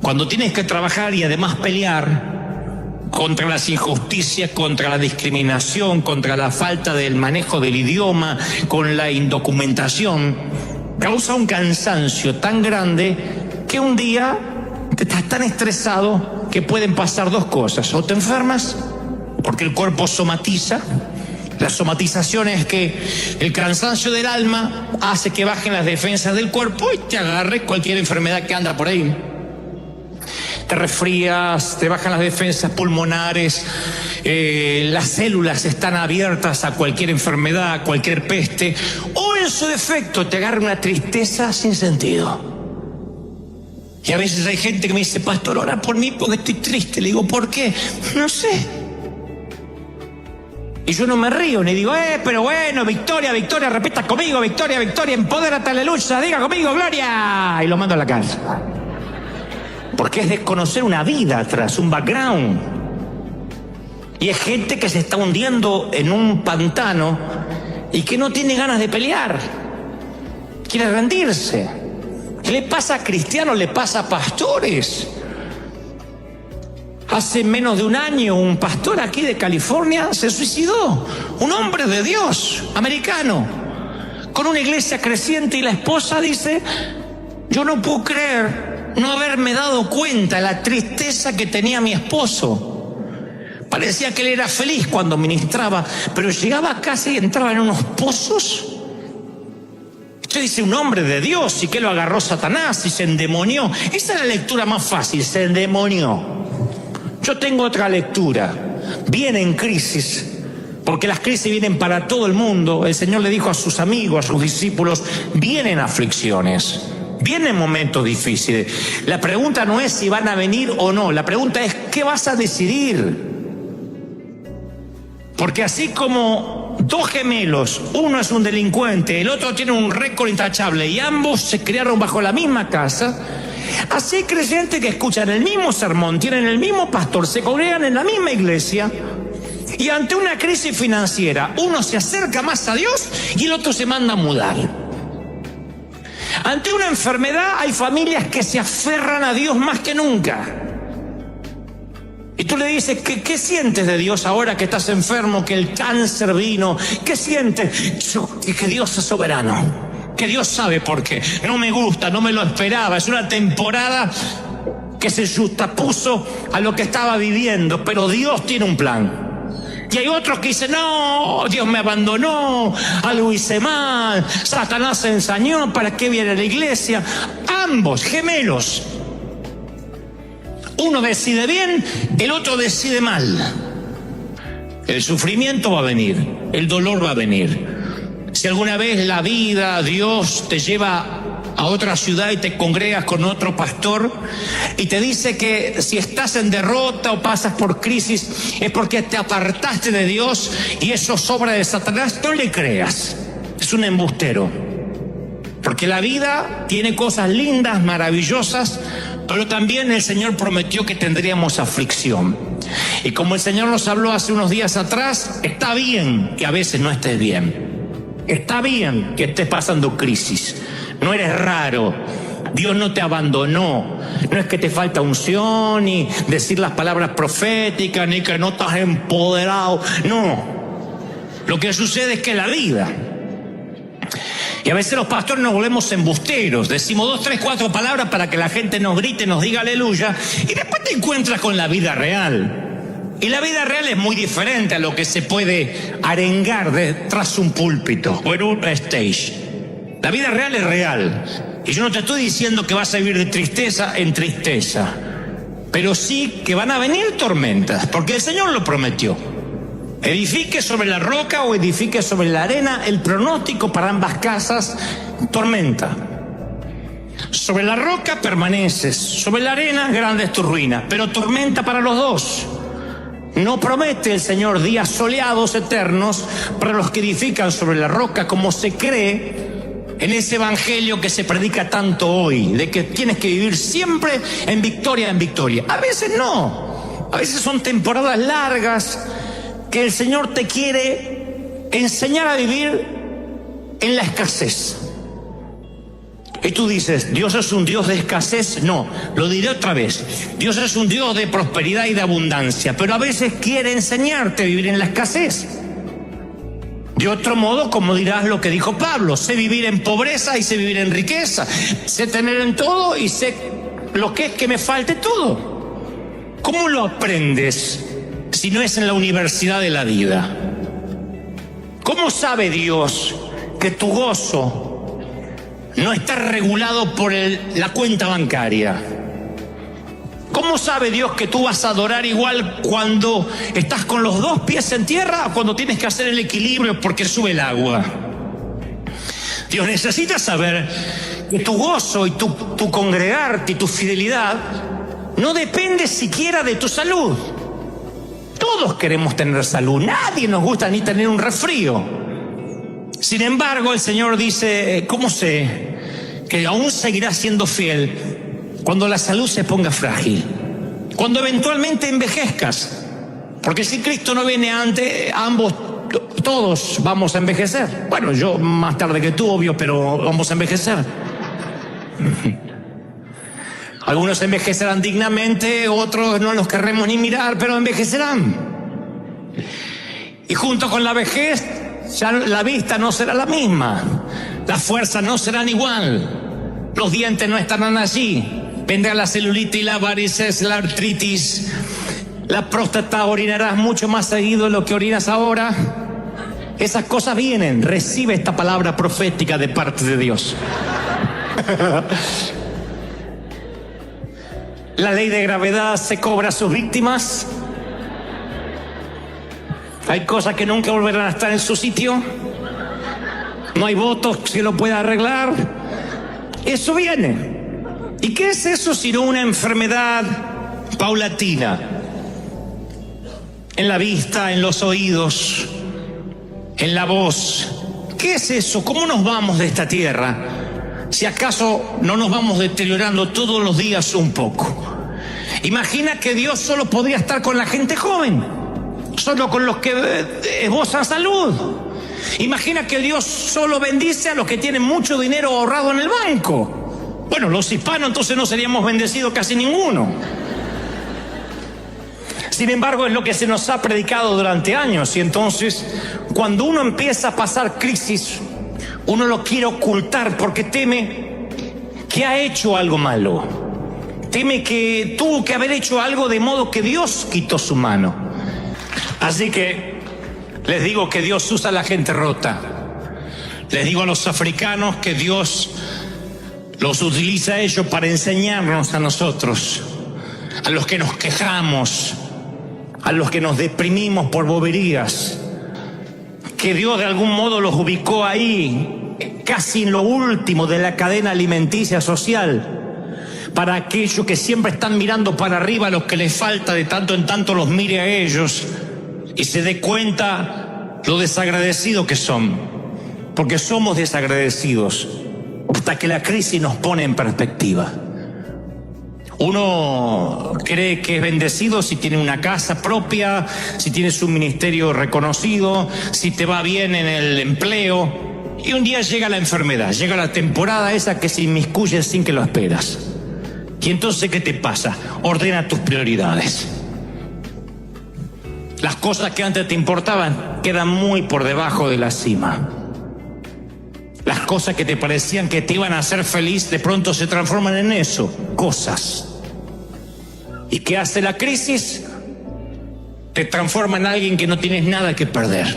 Cuando tienes que trabajar y además pelear contra las injusticias, contra la discriminación, contra la falta del manejo del idioma, con la indocumentación, causa un cansancio tan grande que un día te estás tan estresado que pueden pasar 2 cosas: o te enfermas, porque el cuerpo somatiza. La somatización es que el cansancio del alma hace que bajen las defensas del cuerpo y te agarre cualquier enfermedad que anda por ahí. Te resfrías, te bajan las defensas pulmonares, las células están abiertas a cualquier enfermedad, a cualquier peste, o en su defecto te agarra una tristeza sin sentido. Y a veces hay gente que me dice, pastor, ora por mí porque estoy triste. Le digo, ¿por qué? No sé. Y yo no me río, ni digo, pero bueno, victoria, victoria, repita conmigo, victoria, victoria, empodérate, aleluya, diga conmigo, gloria. Y lo mando a la casa. Porque es desconocer una vida atrás, un background. Y es gente que se está hundiendo en un pantano y que no tiene ganas de pelear. Quiere rendirse. ¿Qué le pasa a cristianos? Le pasa a pastores. Hace menos de un año un pastor aquí de California se suicidó. Un hombre de Dios, americano, con una iglesia creciente, y la esposa dice, yo no puedo creer no haberme dado cuenta de la tristeza que tenía mi esposo. Parecía que él era feliz cuando ministraba, pero llegaba a casa y entraba en unos pozos. Usted dice, un hombre de Dios, y que lo agarró Satanás y se endemonió. Esa es la lectura más fácil, se endemonió. Yo tengo otra lectura. Viene en crisis, porque las crisis vienen para todo el mundo. El Señor le dijo a sus amigos, a sus discípulos, vienen aflicciones, vienen momentos difíciles. La pregunta no es si van a venir o no, la pregunta es, ¿qué vas a decidir? Porque así como dos gemelos, uno es un delincuente, el otro tiene un récord intachable, y ambos se criaron bajo la misma casa, así hay creyentes que escuchan el mismo sermón, tienen el mismo pastor, se congregan en la misma iglesia, y ante una crisis financiera, uno se acerca más a Dios y el otro se manda a mudar. Ante una enfermedad hay familias que se aferran a Dios más que nunca. Y tú le dices, ¿qué sientes de Dios ahora que estás enfermo, que el cáncer vino? ¿Qué sientes? Que Dios es soberano. Que Dios sabe por qué. No me gusta, no me lo esperaba. Es una temporada que se justapuso a lo que estaba viviendo, pero Dios tiene un plan. Y hay otros que dicen, no, Dios me abandonó, algo hice mal, Satanás se ensañó, ¿para qué viene a la iglesia? Ambos, gemelos. Uno decide bien, el otro decide mal. El sufrimiento va a venir, el dolor va a venir. Si alguna vez la vida, Dios te lleva a otra ciudad y te congregas con otro pastor y te dice que si estás en derrota o pasas por crisis es porque te apartaste de Dios y eso es obra de Satanás, no le creas, es un embustero. Porque la vida tiene cosas lindas, maravillosas, pero también el Señor prometió que tendríamos aflicción. Y como el Señor nos habló hace unos días atrás, está bien que a veces no estés bien. Está bien que estés pasando crisis. No eres raro. Dios no te abandonó. No es que te falta unción, ni decir las palabras proféticas, ni que no estás empoderado. No. Lo que sucede es que la vida. Y a veces los pastores nos volvemos embusteros. Decimos 2, 3, 4 palabras para que la gente nos grite, nos diga aleluya. Y después te encuentras con la vida real. Y la vida real es muy diferente a lo que se puede arengar detrás de un púlpito o en un stage. La vida real es real. Y yo no te estoy diciendo que vas a vivir de tristeza en tristeza, pero sí que van a venir tormentas, porque el Señor lo prometió. Edifique sobre la roca o edifique sobre la arena, el pronóstico para ambas casas, tormenta. Sobre la roca permaneces, sobre la arena grande es tu ruina, pero tormenta para los dos. No promete el Señor días soleados eternos para los que edifican sobre la roca, como se cree en ese evangelio que se predica tanto hoy, de que tienes que vivir siempre en victoria en victoria. A veces no, a veces son temporadas largas que el Señor te quiere enseñar a vivir en la escasez. Y tú dices, ¿Dios es un Dios de escasez? No, lo diré otra vez. Dios es un Dios de prosperidad y de abundancia, pero a veces quiere enseñarte a vivir en la escasez. De otro modo, como dirás lo que dijo Pablo, sé vivir en pobreza y sé vivir en riqueza. Sé tener en todo y sé lo que es que me falte todo. ¿Cómo lo aprendes si no es en la universidad de la vida? ¿Cómo sabe Dios que tu gozo no está regulado por la cuenta bancaria? ¿Cómo sabe Dios que tú vas a adorar igual cuando estás con los dos pies en tierra o cuando tienes que hacer el equilibrio porque sube el agua? Dios necesita saber que tu gozo y tu congregarte y tu fidelidad no depende siquiera de tu salud. Todos queremos tener salud, nadie nos gusta ni tener un resfrío. Sin embargo, el Señor dice, ¿cómo sé que aún seguirás siendo fiel cuando la salud se ponga frágil? Cuando eventualmente envejezcas. Porque si Cristo no viene antes, todos vamos a envejecer. Bueno, yo más tarde que tú, obvio, pero vamos a envejecer. Algunos envejecerán dignamente, otros no los querremos ni mirar, pero envejecerán. Y junto con la vejez, ya la vista no será la misma, las fuerzas no serán igual, los dientes no estarán allí, vendrá la celulitis, la varices, la artritis, la próstata, orinarás mucho más seguido de lo que orinas ahora. Esas cosas vienen. Recibe esta palabra profética de parte de Dios. La ley de gravedad se cobra a sus víctimas. Hay cosas que nunca volverán a estar en su sitio. No hay votos que lo pueda arreglar. Eso viene. ¿Y qué es eso sino una enfermedad paulatina? En la vista, en los oídos, en la voz. ¿Qué es eso? ¿Cómo nos vamos de esta tierra? Si acaso no nos vamos deteriorando todos los días un poco. Imagina que Dios solo podría estar con la gente joven, solo con los que esbozan salud. Imagina que Dios solo bendice a los que tienen mucho dinero ahorrado en el banco. Bueno, los hispanos entonces no seríamos bendecidos casi ninguno. Sin embargo, es lo que se nos ha predicado durante años, y entonces cuando uno empieza a pasar crisis, uno lo quiere ocultar porque teme que ha hecho algo malo. Teme que tuvo que haber hecho algo de modo que Dios quitó su mano. Así que les digo que Dios usa a la gente rota. Les digo a los africanos que Dios los utiliza a ellos para enseñarnos a nosotros, a los que nos quejamos, a los que nos deprimimos por boberías, que Dios de algún modo los ubicó ahí, casi en lo último de la cadena alimenticia social, para aquellos que siempre están mirando para arriba, a los que les falta de tanto en tanto los mire a ellos y se dé cuenta lo desagradecidos que son, porque somos desagradecidos hasta que la crisis nos pone en perspectiva. Uno cree que es bendecido si tiene una casa propia, si tienes un ministerio reconocido, si te va bien en el empleo. Y un día llega la enfermedad, llega la temporada esa que se inmiscuye sin que lo esperas. Y entonces, ¿qué te pasa? Ordena tus prioridades. Las cosas que antes te importaban quedan muy por debajo de la cima. Las cosas que te parecían que te iban a hacer feliz, de pronto se transforman en eso, cosas. ¿Y qué hace la crisis? Te transforma en alguien que no tienes nada que perder,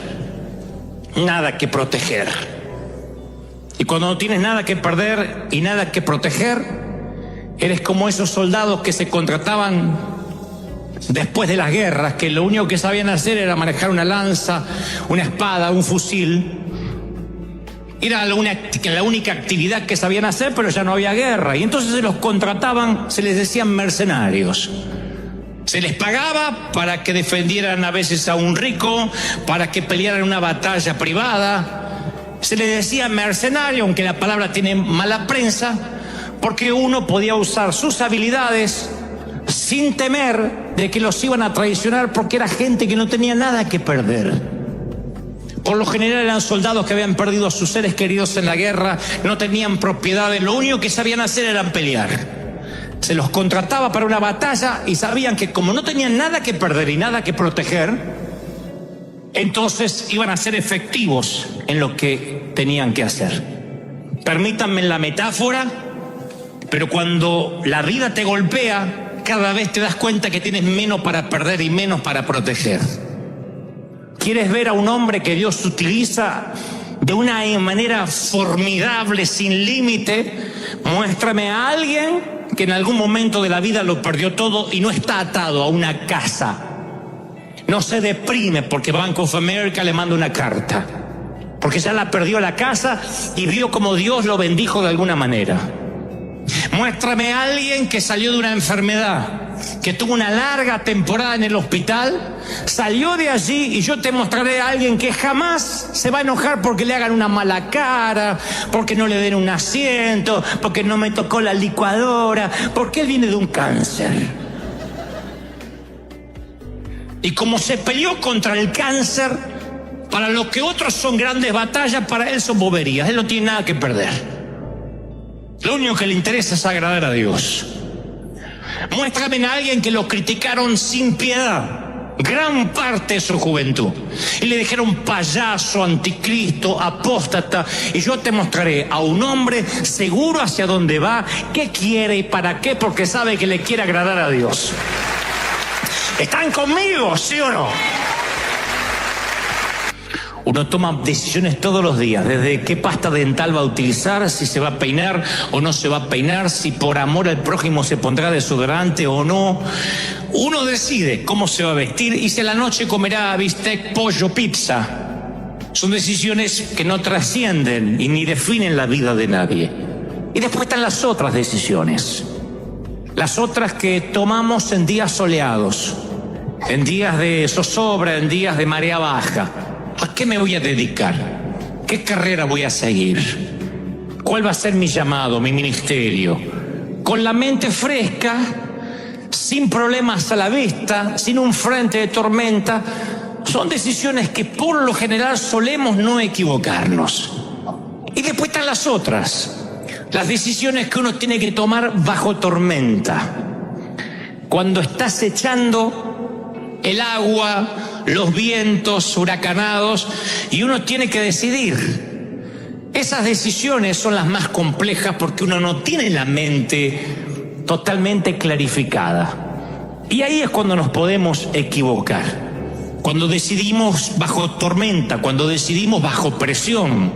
nada que proteger. Y cuando no tienes nada que perder y nada que proteger, eres como esos soldados que se contrataban después de las guerras, que lo único que sabían hacer era manejar una lanza, una espada, un fusil. Era la única actividad que sabían hacer, pero ya no había guerra. Y entonces se los contrataban, se les decían mercenarios. Se les pagaba para que defendieran a veces a un rico, para que pelearan una batalla privada. Se les decía mercenario, aunque la palabra tiene mala prensa, porque uno podía usar sus habilidades sin temer de que los iban a traicionar, porque era gente que no tenía nada que perder. Por lo general eran soldados que habían perdido a sus seres queridos en la guerra, no tenían propiedades, lo único que sabían hacer era pelear. Se los contrataba para una batalla y sabían que como no tenían nada que perder y nada que proteger, entonces iban a ser efectivos en lo que tenían que hacer. Permítanme la metáfora, pero cuando la vida te golpea, cada vez te das cuenta que tienes menos para perder y menos para proteger. ¿Quieres ver a un hombre que Dios utiliza de una manera formidable, sin límite? Muéstrame a alguien que en algún momento de la vida lo perdió todo y no está atado a una casa. No se deprime porque Bank of America le manda una carta. porque ya la perdió la casa y vio como Dios lo bendijo de alguna manera. Muéstrame a alguien que salió de una enfermedad, que tuvo una larga temporada en el hospital, salió de allí, y yo te mostraré a alguien que jamás se va a enojar porque le hagan una mala cara, porque no le den un asiento, porque no me tocó la licuadora, porque él viene de un cáncer. Y como se peleó contra el cáncer, para lo que otros son grandes batallas, para él son boberías. Él no tiene nada que perder. Lo único que le interesa es agradar a Dios. Muéstrame a alguien que lo criticaron sin piedad gran parte de su juventud y le dijeron payaso, anticristo, apóstata, y yo te mostraré a un hombre seguro hacia dónde va, qué quiere y para qué, porque sabe que le quiere agradar a Dios. ¿Están conmigo, sí o no? Uno toma decisiones todos los días, desde qué pasta dental va a utilizar, si se va a peinar o no se va a peinar, si por amor al prójimo se pondrá desodorante o no. Uno decide cómo se va a vestir y si a la noche comerá bistec, pollo, pizza. Son decisiones que no trascienden y ni definen la vida de nadie. Y después están las otras decisiones. Las otras que tomamos en días soleados, en días de zozobra, en días de marea baja. ¿A qué me voy a dedicar? ¿Qué carrera voy a seguir? ¿Cuál va a ser mi llamado, mi ministerio? Con la mente fresca, sin problemas a la vista, sin un frente de tormenta. Son decisiones que por lo general solemos no equivocarnos. Y después están las otras. Las decisiones que uno tiene que tomar bajo tormenta. Cuando estás echando el agua, los vientos huracanados, y uno tiene que decidir. Esas decisiones son las más complejas porque uno no tiene la mente totalmente clarificada. Y ahí es cuando nos podemos equivocar. Cuando decidimos bajo tormenta, cuando decidimos bajo presión,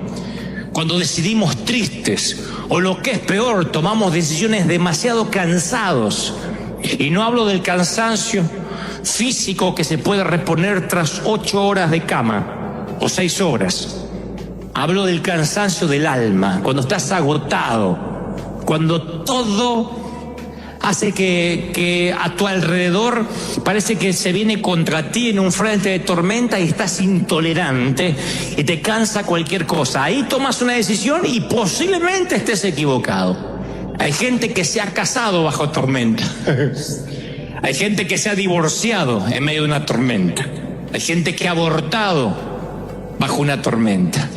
cuando decidimos tristes, o lo que es peor, tomamos decisiones demasiado cansados. Y no hablo del cansancio físico que se puede reponer tras 8 horas de cama o 6 horas. Hablo del cansancio del alma, cuando estás agotado, cuando todo hace que a tu alrededor parece que se viene contra ti en un frente de tormenta y estás intolerante y te cansa cualquier cosa. Ahí tomas una decisión y posiblemente estés equivocado. Hay gente que se ha casado bajo tormenta. Hay gente que se ha divorciado en medio de una tormenta. Hay gente que ha abortado bajo una tormenta.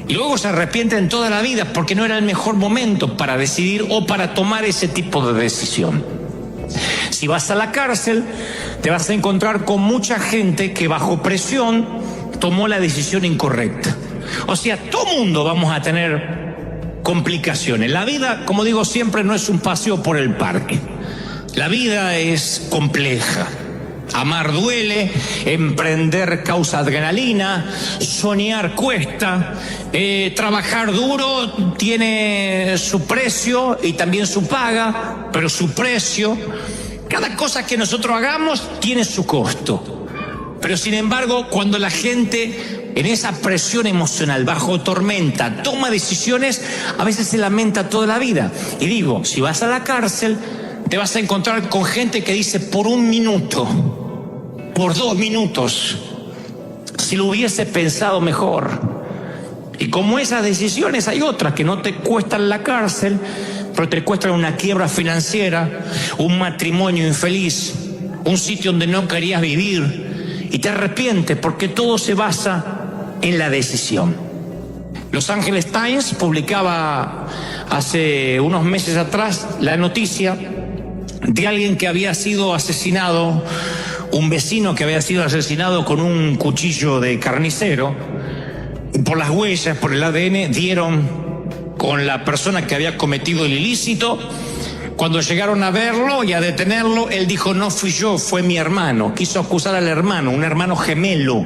Y luego se arrepienten toda la vida porque no era el mejor momento para decidir o para tomar ese tipo de decisión. Si vas a la cárcel, te vas a encontrar con mucha gente que bajo presión tomó la decisión incorrecta. O sea, todo mundo vamos a tener complicaciones. La vida, como digo siempre, no es un paseo por el parque. La vida es compleja. Amar duele, emprender causa adrenalina, soñar cuesta, trabajar duro tiene su precio y también su paga, pero su precio. Cada cosa que nosotros hagamos tiene su costo. Pero sin embargo, cuando la gente en esa presión emocional, bajo tormenta, toma decisiones, a veces se lamenta toda la vida. Y digo, si vas a la cárcel, te vas a encontrar con gente que dice por 1 minuto, por 2 minutos, si lo hubiese pensado mejor. Y como esas decisiones hay otras que no te cuestan la cárcel, pero te cuestan una quiebra financiera, un matrimonio infeliz, un sitio donde no querías vivir y te arrepientes porque todo se basa en la decisión. Los Angeles Times publicaba hace unos meses atrás la noticia de alguien que había sido asesinado, un vecino que había sido asesinado con un cuchillo de carnicero. Y por las huellas, por el ADN, dieron con la persona que había cometido el ilícito. Cuando llegaron a verlo y a detenerlo, él dijo: no fui yo, fue mi hermano. Quiso acusar al hermano, un hermano gemelo.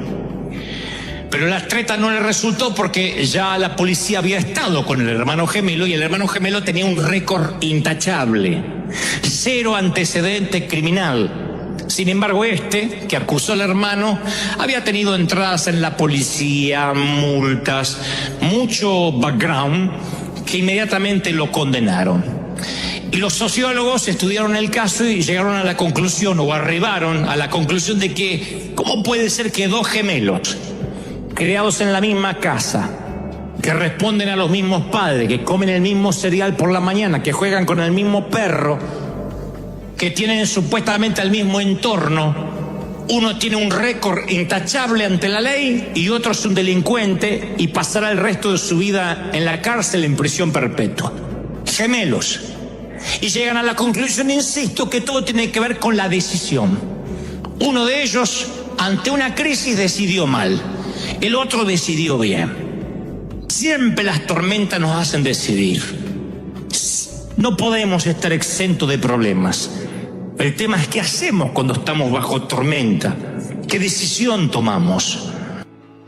Pero la treta no le resultó porque ya la policía había estado con el hermano gemelo y el hermano gemelo tenía un récord intachable. 0 antecedente criminal, Sin embargo, que acusó al hermano, había tenido entradas en la policía, multas, mucho background, que inmediatamente lo condenaron. Y los sociólogos estudiaron el caso y llegaron a la conclusión, o arribaron a la conclusión de que, ¿cómo puede ser que dos gemelos, criados en la misma casa, que responden a los mismos padres, que comen el mismo cereal por la mañana, que juegan con el mismo perro, que tienen supuestamente el mismo entorno, uno tiene un récord intachable ante la ley y otro es un delincuente y pasará el resto de su vida en la cárcel en prisión perpetua? Gemelos. Y llegan a la conclusión, insisto, que todo tiene que ver con la decisión. Uno de ellos, ante una crisis, decidió mal. El otro decidió bien. Siempre las tormentas nos hacen decidir. No podemos estar exentos de problemas. El tema es qué hacemos cuando estamos bajo tormenta. ¿Qué decisión tomamos?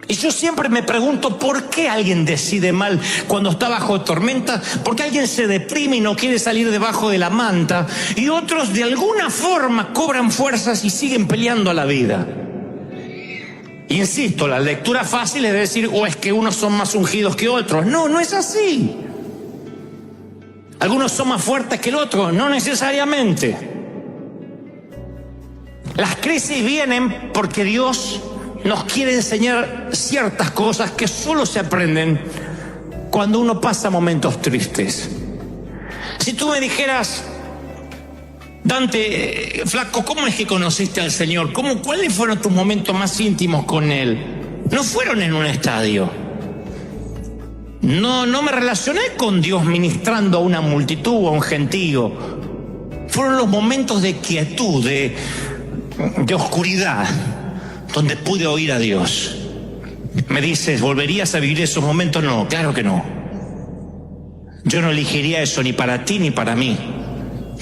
Y yo siempre me pregunto por qué alguien decide mal cuando está bajo tormenta, por qué alguien se deprime y no quiere salir debajo de la manta, y otros de alguna forma cobran fuerzas y siguen peleando a la vida. Insisto, la lectura fácil es decir, o es que unos son más ungidos que otros. No, no es así. Algunos son más fuertes que el otro, no necesariamente. Las crisis vienen porque Dios nos quiere enseñar ciertas cosas que solo se aprenden cuando uno pasa momentos tristes. Si tú me dijeras, Dante, flaco, ¿cómo es que conociste al Señor? ¿Cuáles fueron tus momentos más íntimos con Él? No fueron en un estadio. No me relacioné con Dios ministrando a una multitud o a un gentío. Fueron los momentos de quietud, de oscuridad, donde pude oír a Dios. Me dices, ¿volverías a vivir esos momentos? No, claro que no. Yo no elegiría eso ni para ti ni para mí.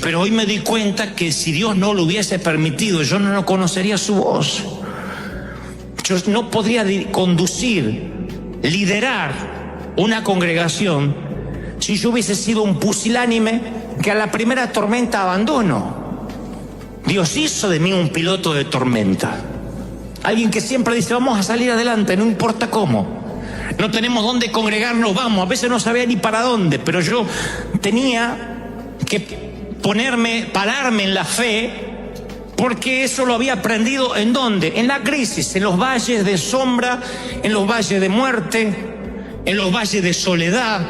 Pero hoy me di cuenta que si Dios no lo hubiese permitido, yo no conocería su voz. Yo no podría conducir, liderar una congregación si yo hubiese sido un pusilánime que a la primera tormenta abandono. Dios hizo de mí un piloto de tormenta. Alguien que siempre dice, vamos a salir adelante, no importa cómo. No tenemos dónde congregarnos, vamos. A veces no sabía ni para dónde, pero yo tenía que pararme en la fe, porque eso lo había aprendido ¿en dónde? En la crisis, en los valles de sombra, en los valles de muerte, en los valles de soledad.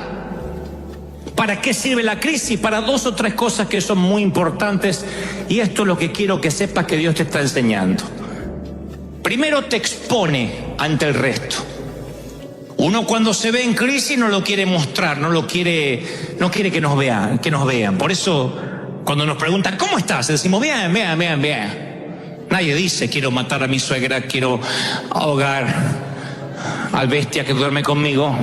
¿Para qué sirve la crisis? Para dos o tres cosas que son muy importantes, y esto es lo que quiero que sepas que Dios te está enseñando. Primero, te expone ante el resto. Uno cuando se ve en crisis no lo quiere mostrar, no quiere que nos vean. Por eso, cuando nos preguntan, ¿cómo estás? Decimos, bien. Nadie dice, quiero matar a mi suegra, quiero ahogar al bestia que duerme conmigo.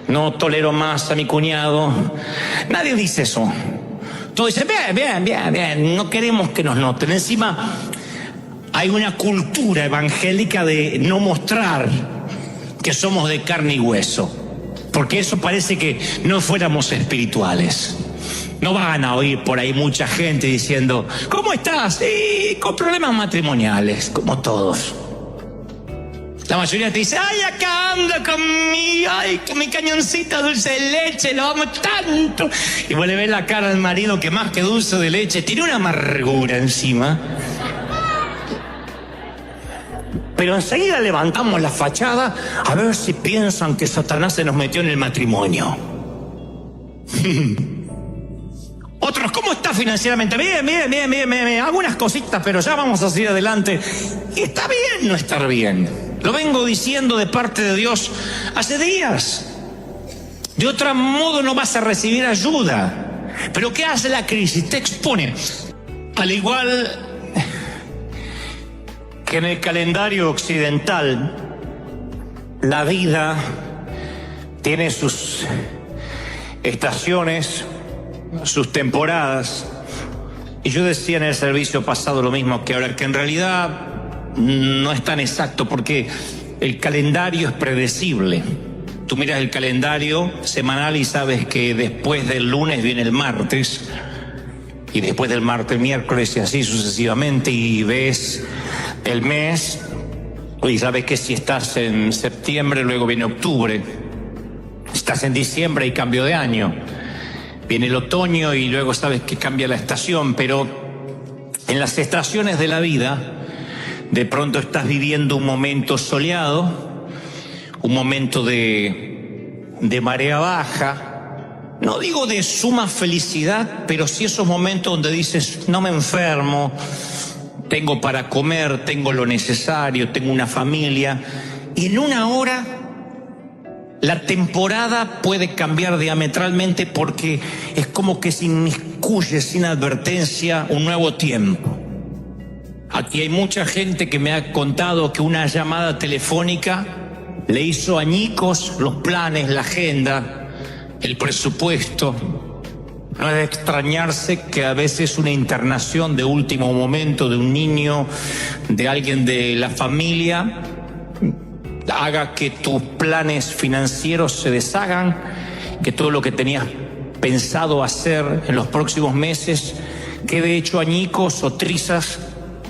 No tolero más a mi cuñado. Nadie dice eso. Todos dicen, bien. No queremos que nos noten. Encima, hay una cultura evangélica de no mostrar que somos de carne y hueso, porque eso parece que no fuéramos espirituales. No van a oír por ahí mucha gente diciendo, ¿cómo estás? Sí, con problemas matrimoniales, como todos. La mayoría te dice, ay, acá ando con mi cañoncito dulce de leche, lo amo tanto. Y vos le ves la cara al marido que más que dulce de leche, tiene una amargura encima. Pero enseguida levantamos la fachada a ver si piensan que Satanás se nos metió en el matrimonio. Otros, ¿cómo está financieramente? Bien. Algunas cositas, pero ya vamos a seguir adelante. Y está bien no estar bien. Lo vengo diciendo de parte de Dios hace días. De otro modo no vas a recibir ayuda. Pero ¿qué hace la crisis? Te expone. Al igual que en el calendario occidental, la vida tiene sus estaciones, sus temporadas. Y yo decía en el servicio pasado lo mismo que ahora, que en realidad no es tan exacto, porque el calendario es predecible. Tú miras el calendario semanal y sabes que después del lunes viene el martes, y después del martes, miércoles y así sucesivamente, y ves el mes y sabes que si estás en septiembre, luego viene octubre, estás en diciembre y cambio de año, viene el otoño y luego sabes que cambia la estación. Pero en las estaciones de la vida, de pronto estás viviendo un momento soleado, un momento de marea baja, no digo de suma felicidad, pero sí esos momentos donde dices, no me enfermo, tengo para comer, tengo lo necesario, tengo una familia, y en una hora la temporada puede cambiar diametralmente porque es como que se inmiscuye sin advertencia un nuevo tiempo. Aquí hay mucha gente que me ha contado que una llamada telefónica le hizo añicos los planes, la agenda, el presupuesto. No es de extrañarse que a veces una internación de último momento de un niño, de alguien de la familia, haga que tus planes financieros se deshagan, que todo lo que tenías pensado hacer en los próximos meses quede hecho añicos o trizas.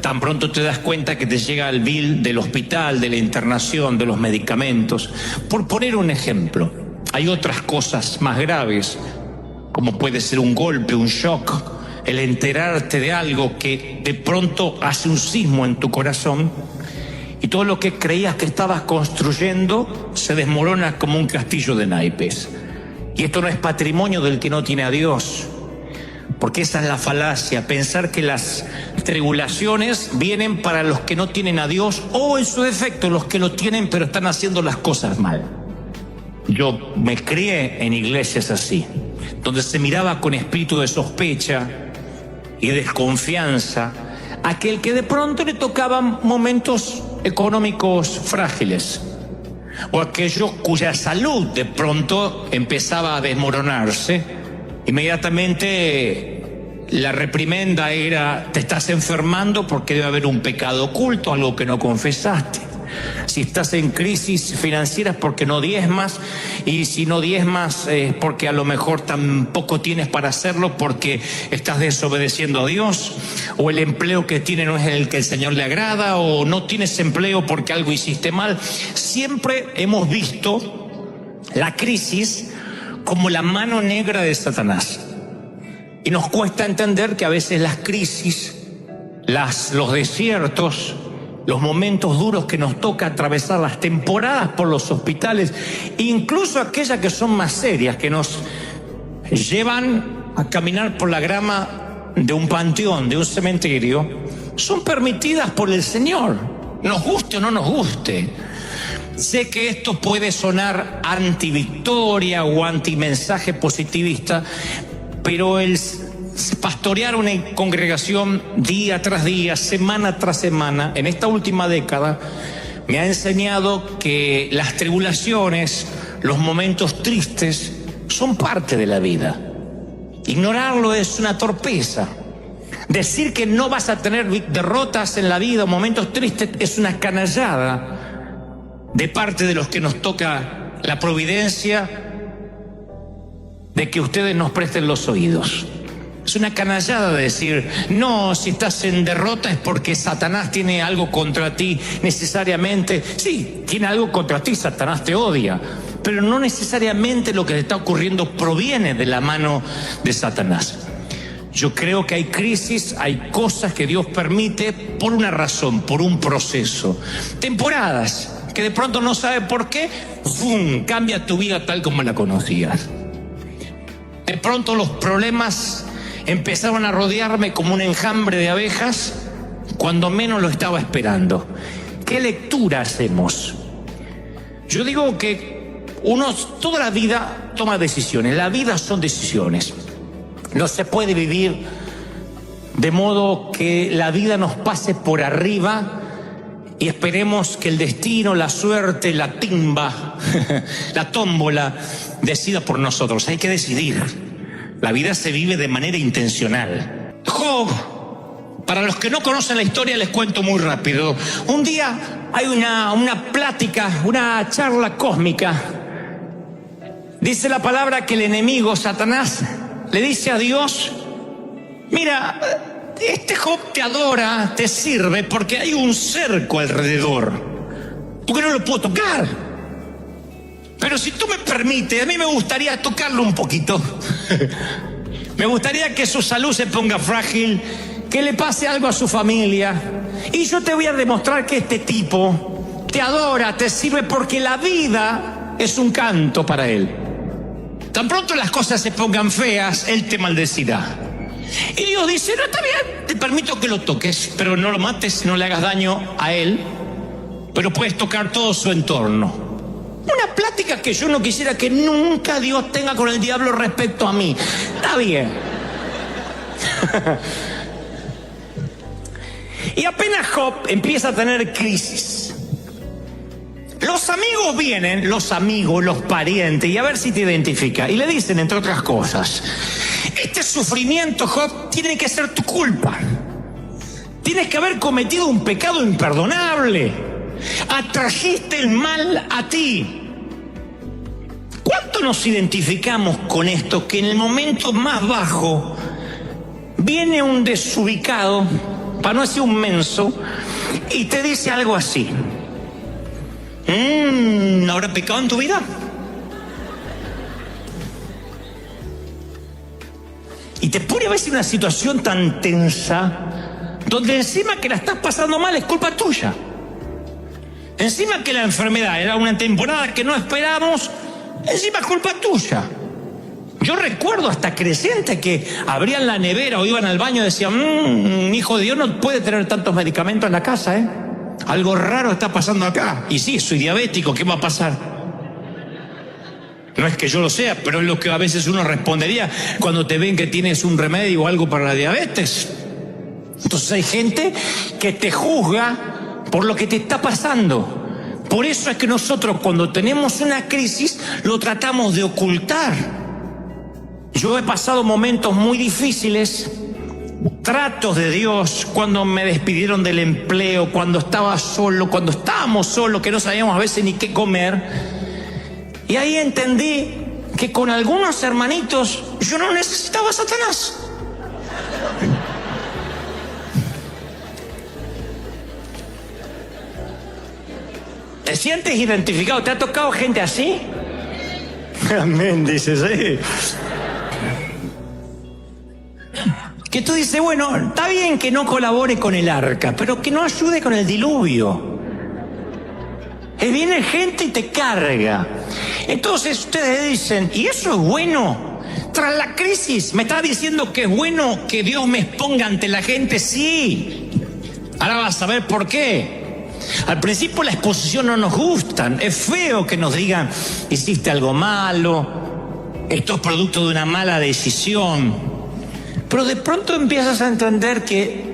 Tan pronto te das cuenta que te llega el bill del hospital, de la internación, de los medicamentos. Por poner un ejemplo, hay otras cosas más graves, como puede ser un golpe, un shock, el enterarte de algo que de pronto hace un sismo en tu corazón y todo lo que creías que estabas construyendo se desmorona como un castillo de naipes. Y esto no es patrimonio del que no tiene a Dios, porque esa es la falacia, pensar que las tribulaciones vienen para los que no tienen a Dios, o en su defecto los que lo tienen pero están haciendo las cosas mal. Yo me crié en iglesias así, donde se miraba con espíritu de sospecha y desconfianza a aquel que de pronto le tocaban momentos económicos frágiles, o aquellos cuya salud de pronto empezaba a desmoronarse. Inmediatamente la reprimenda era: te estás enfermando porque debe haber un pecado oculto, algo que no confesaste. Si estás en crisis financieras porque no diezmas, y si no diezmas porque a lo mejor tampoco tienes para hacerlo porque estás desobedeciendo a Dios, o el empleo que tienes no es el que el Señor le agrada, o no tienes empleo porque algo hiciste mal. Siempre hemos visto la crisis como la mano negra de Satanás, y nos cuesta entender que a veces las crisis, los desiertos, los momentos duros que nos toca atravesar, las temporadas por los hospitales, incluso aquellas que son más serias, que nos llevan a caminar por la grama de un panteón, de un cementerio, son permitidas por el Señor, nos guste o no nos guste. Sé que esto puede sonar anti-victoria o anti-mensaje positivista, pero el pastorear una congregación día tras día, semana tras semana, en esta última década, me ha enseñado que las tribulaciones, los momentos tristes, son parte de la vida. Ignorarlo es una torpeza. Decir que no vas a tener derrotas en la vida, momentos tristes, es una canallada de parte de los que nos toca la providencia de que ustedes nos presten los oídos. Es una canallada decir, no, si estás en derrota es porque Satanás tiene algo contra ti necesariamente. Sí, tiene algo contra ti, Satanás te odia, pero no necesariamente lo que te está ocurriendo proviene de la mano de Satanás. Yo creo que hay crisis, hay cosas que Dios permite por una razón, por un proceso. Temporadas que de pronto no sabes por qué, ¡fum!, cambia tu vida tal como la conocías. De pronto los problemas empezaron a rodearme como un enjambre de abejas cuando menos lo estaba esperando. ¿Qué lectura hacemos? Yo digo que uno toda la vida toma decisiones. La vida son decisiones. No se puede vivir de modo que la vida nos pase por arriba y esperemos que el destino, la suerte, la timba, la tómbola decida por nosotros. Hay que decidir. La vida se vive de manera intencional. Job, para los que no conocen la historia, les cuento muy rápido. Un día hay una plática, una charla cósmica. Dice la palabra que el enemigo, Satanás, le dice a Dios mira, este Job te adora, te sirve porque hay un cerco alrededor, porque no lo puedo tocar. Pero si tú me permites, a mí me gustaría tocarlo un poquito. Me gustaría que su salud se ponga frágil, que le pase algo a su familia. Y yo te voy a demostrar que este tipo te adora, te sirve porque la vida es un canto para él. Tan pronto las cosas se pongan feas, él te maldecirá. Y Dios dice, no, está bien, te permito que lo toques, pero no lo mates, no le hagas daño a él, pero puedes tocar todo su entorno. Una plática que yo no quisiera que nunca Dios tenga con el diablo respecto a mí. Está bien. Y apenas Job empieza a tener crisis, los amigos vienen, los parientes, y a ver si te identifica, y le dicen, entre otras cosas, este sufrimiento, Job, tiene que ser tu culpa. Tienes que haber cometido un pecado imperdonable. Atrajiste el mal a ti. ¿Cuánto nos identificamos con esto? Que en el momento más bajo viene un desubicado, para no decir un menso, y te dice algo así. ¿Habrá pecado en tu vida? Y te pone a veces una situación tan tensa, donde encima que la estás pasando mal es culpa tuya. Encima que la enfermedad era una temporada que no esperamos, encima es culpa tuya. Yo recuerdo hasta creyentes que abrían la nevera o iban al baño y decían, hijo de Dios no puede tener tantos medicamentos en la casa, ¿eh? Algo raro está pasando acá. Y sí, soy diabético, ¿qué va a pasar? No es que yo lo sea, pero es lo que a veces uno respondería cuando te ven que tienes un remedio o algo para la diabetes. Entonces hay gente que te juzga por lo que te está pasando. Por eso es que nosotros cuando tenemos una crisis lo tratamos de ocultar. Yo he pasado momentos muy difíciles, tratos de Dios, cuando me despidieron del empleo, cuando estaba solo, cuando estábamos solos, que no sabíamos a veces ni qué comer. Y ahí entendí que con algunos hermanitos yo no necesitaba a Satanás. ¿Te sientes identificado? ¿Te ha tocado gente así? Amén, dices, ¿eh? Que tú dices, bueno, está bien que no colabore con el arca, pero que no ayude con el diluvio. Viene gente y te carga. Entonces ustedes dicen, ¿y eso es bueno? Tras la crisis, ¿me está diciendo que es bueno que Dios me exponga ante la gente? Sí. Ahora vas a ver por qué. Al principio la exposición no nos gusta. Es feo que nos digan, hiciste algo malo, esto es producto de una mala decisión. Pero de pronto empiezas a entender que,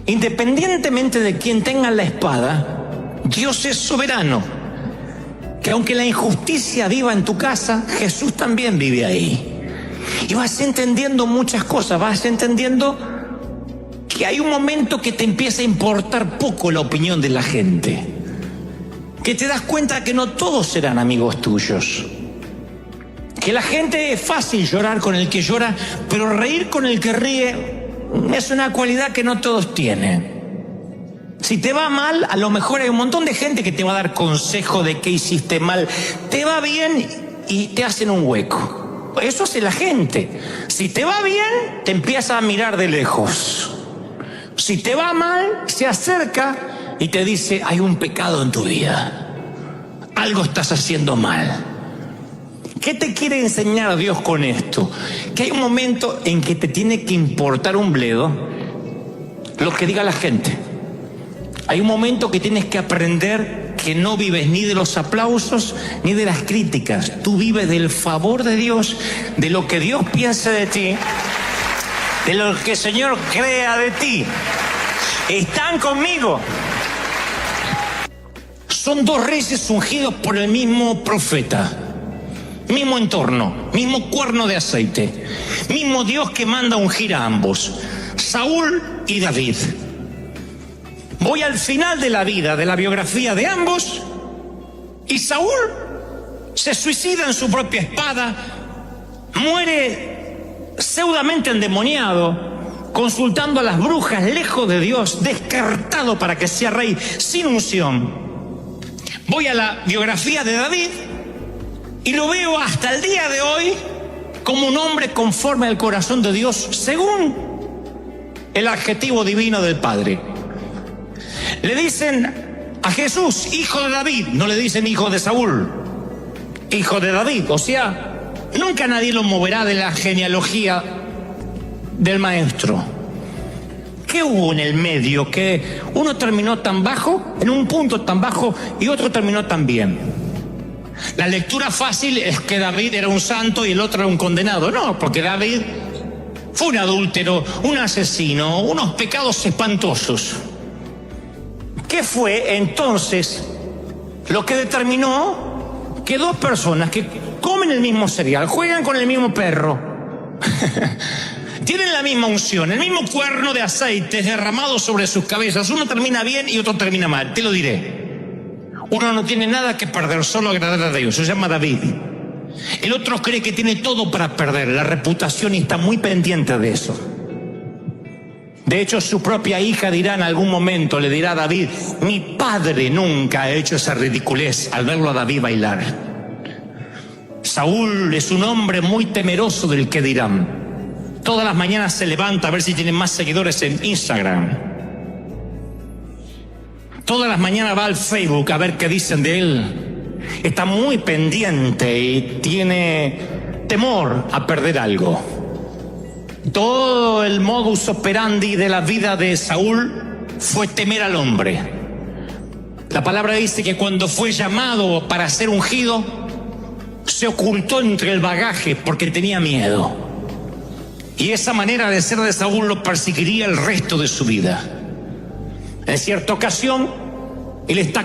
independientemente de quién tenga la espada, Dios es soberano. Que aunque la injusticia viva en tu casa, Jesús también vive ahí. Y vas entendiendo muchas cosas, vas entendiendo que hay un momento que te empieza a importar poco la opinión de la gente. Que te das cuenta que no todos serán amigos tuyos. Que la gente es fácil llorar con el que llora, pero reír con el que ríe es una cualidad que no todos tienen. Si te va mal, a lo mejor hay un montón de gente que te va a dar consejo de qué hiciste mal. Te va bien y te hacen un hueco. Eso hace la gente. Si te va bien, te empieza a mirar de lejos. Si te va mal, se acerca y te dice, hay un pecado en tu vida. Algo estás haciendo mal. ¿Qué te quiere enseñar Dios con esto? Que hay un momento en que te tiene que importar un bledo lo que diga la gente. Hay un momento que tienes que aprender que no vives ni de los aplausos ni de las críticas. Tú vives del favor de Dios, de lo que Dios piensa de ti, de lo que el Señor crea de ti. ¿Están conmigo? Son dos reyes ungidos por el mismo profeta, mismo entorno, mismo cuerno de aceite, mismo Dios que manda ungir a ambos, Saúl y David. Voy al final de la vida, de la biografía de ambos, y Saúl se suicida en su propia espada, muere pseudamente endemoniado, consultando a las brujas, lejos de Dios, descartado para que sea rey, sin unción. Voy a la biografía de David y lo veo hasta el día de hoy como un hombre conforme al corazón de Dios, según el adjetivo divino del Padre. Le dicen a Jesús, hijo de David, no le dicen hijo de Saúl, hijo de David. O sea, nunca nadie lo moverá de la genealogía del maestro. ¿Qué hubo en el medio? Que uno terminó tan bajo, en un punto tan bajo, y otro terminó tan bien. La lectura fácil es que David era un santo y el otro era un condenado. No, porque David fue un adúltero, un asesino, unos pecados espantosos. ¿Qué fue entonces lo que determinó que dos personas que comen el mismo cereal, juegan con el mismo perro, tienen la misma unción, el mismo cuerno de aceite derramado sobre sus cabezas, uno termina bien y otro termina mal? Te lo diré. Uno no tiene nada que perder, solo agradar a Dios. Se llama David. El otro cree que tiene todo para perder, la reputación, y está muy pendiente de eso. De hecho, su propia hija dirá en algún momento, le dirá a David: mi padre nunca ha hecho esa ridiculez al verlo a David bailar. Saúl es un hombre muy temeroso del que dirán. Todas las mañanas se levanta a ver si tiene más seguidores en Instagram. Todas las mañanas va al Facebook a ver qué dicen de él. Está muy pendiente y tiene temor a perder algo. Todo el modus operandi de la vida de Saúl fue temer al hombre. La palabra dice que cuando fue llamado para ser ungido, se ocultó entre el bagaje porque tenía miedo. Y esa manera de ser de Saúl lo perseguiría el resto de su vida. En cierta ocasión, él está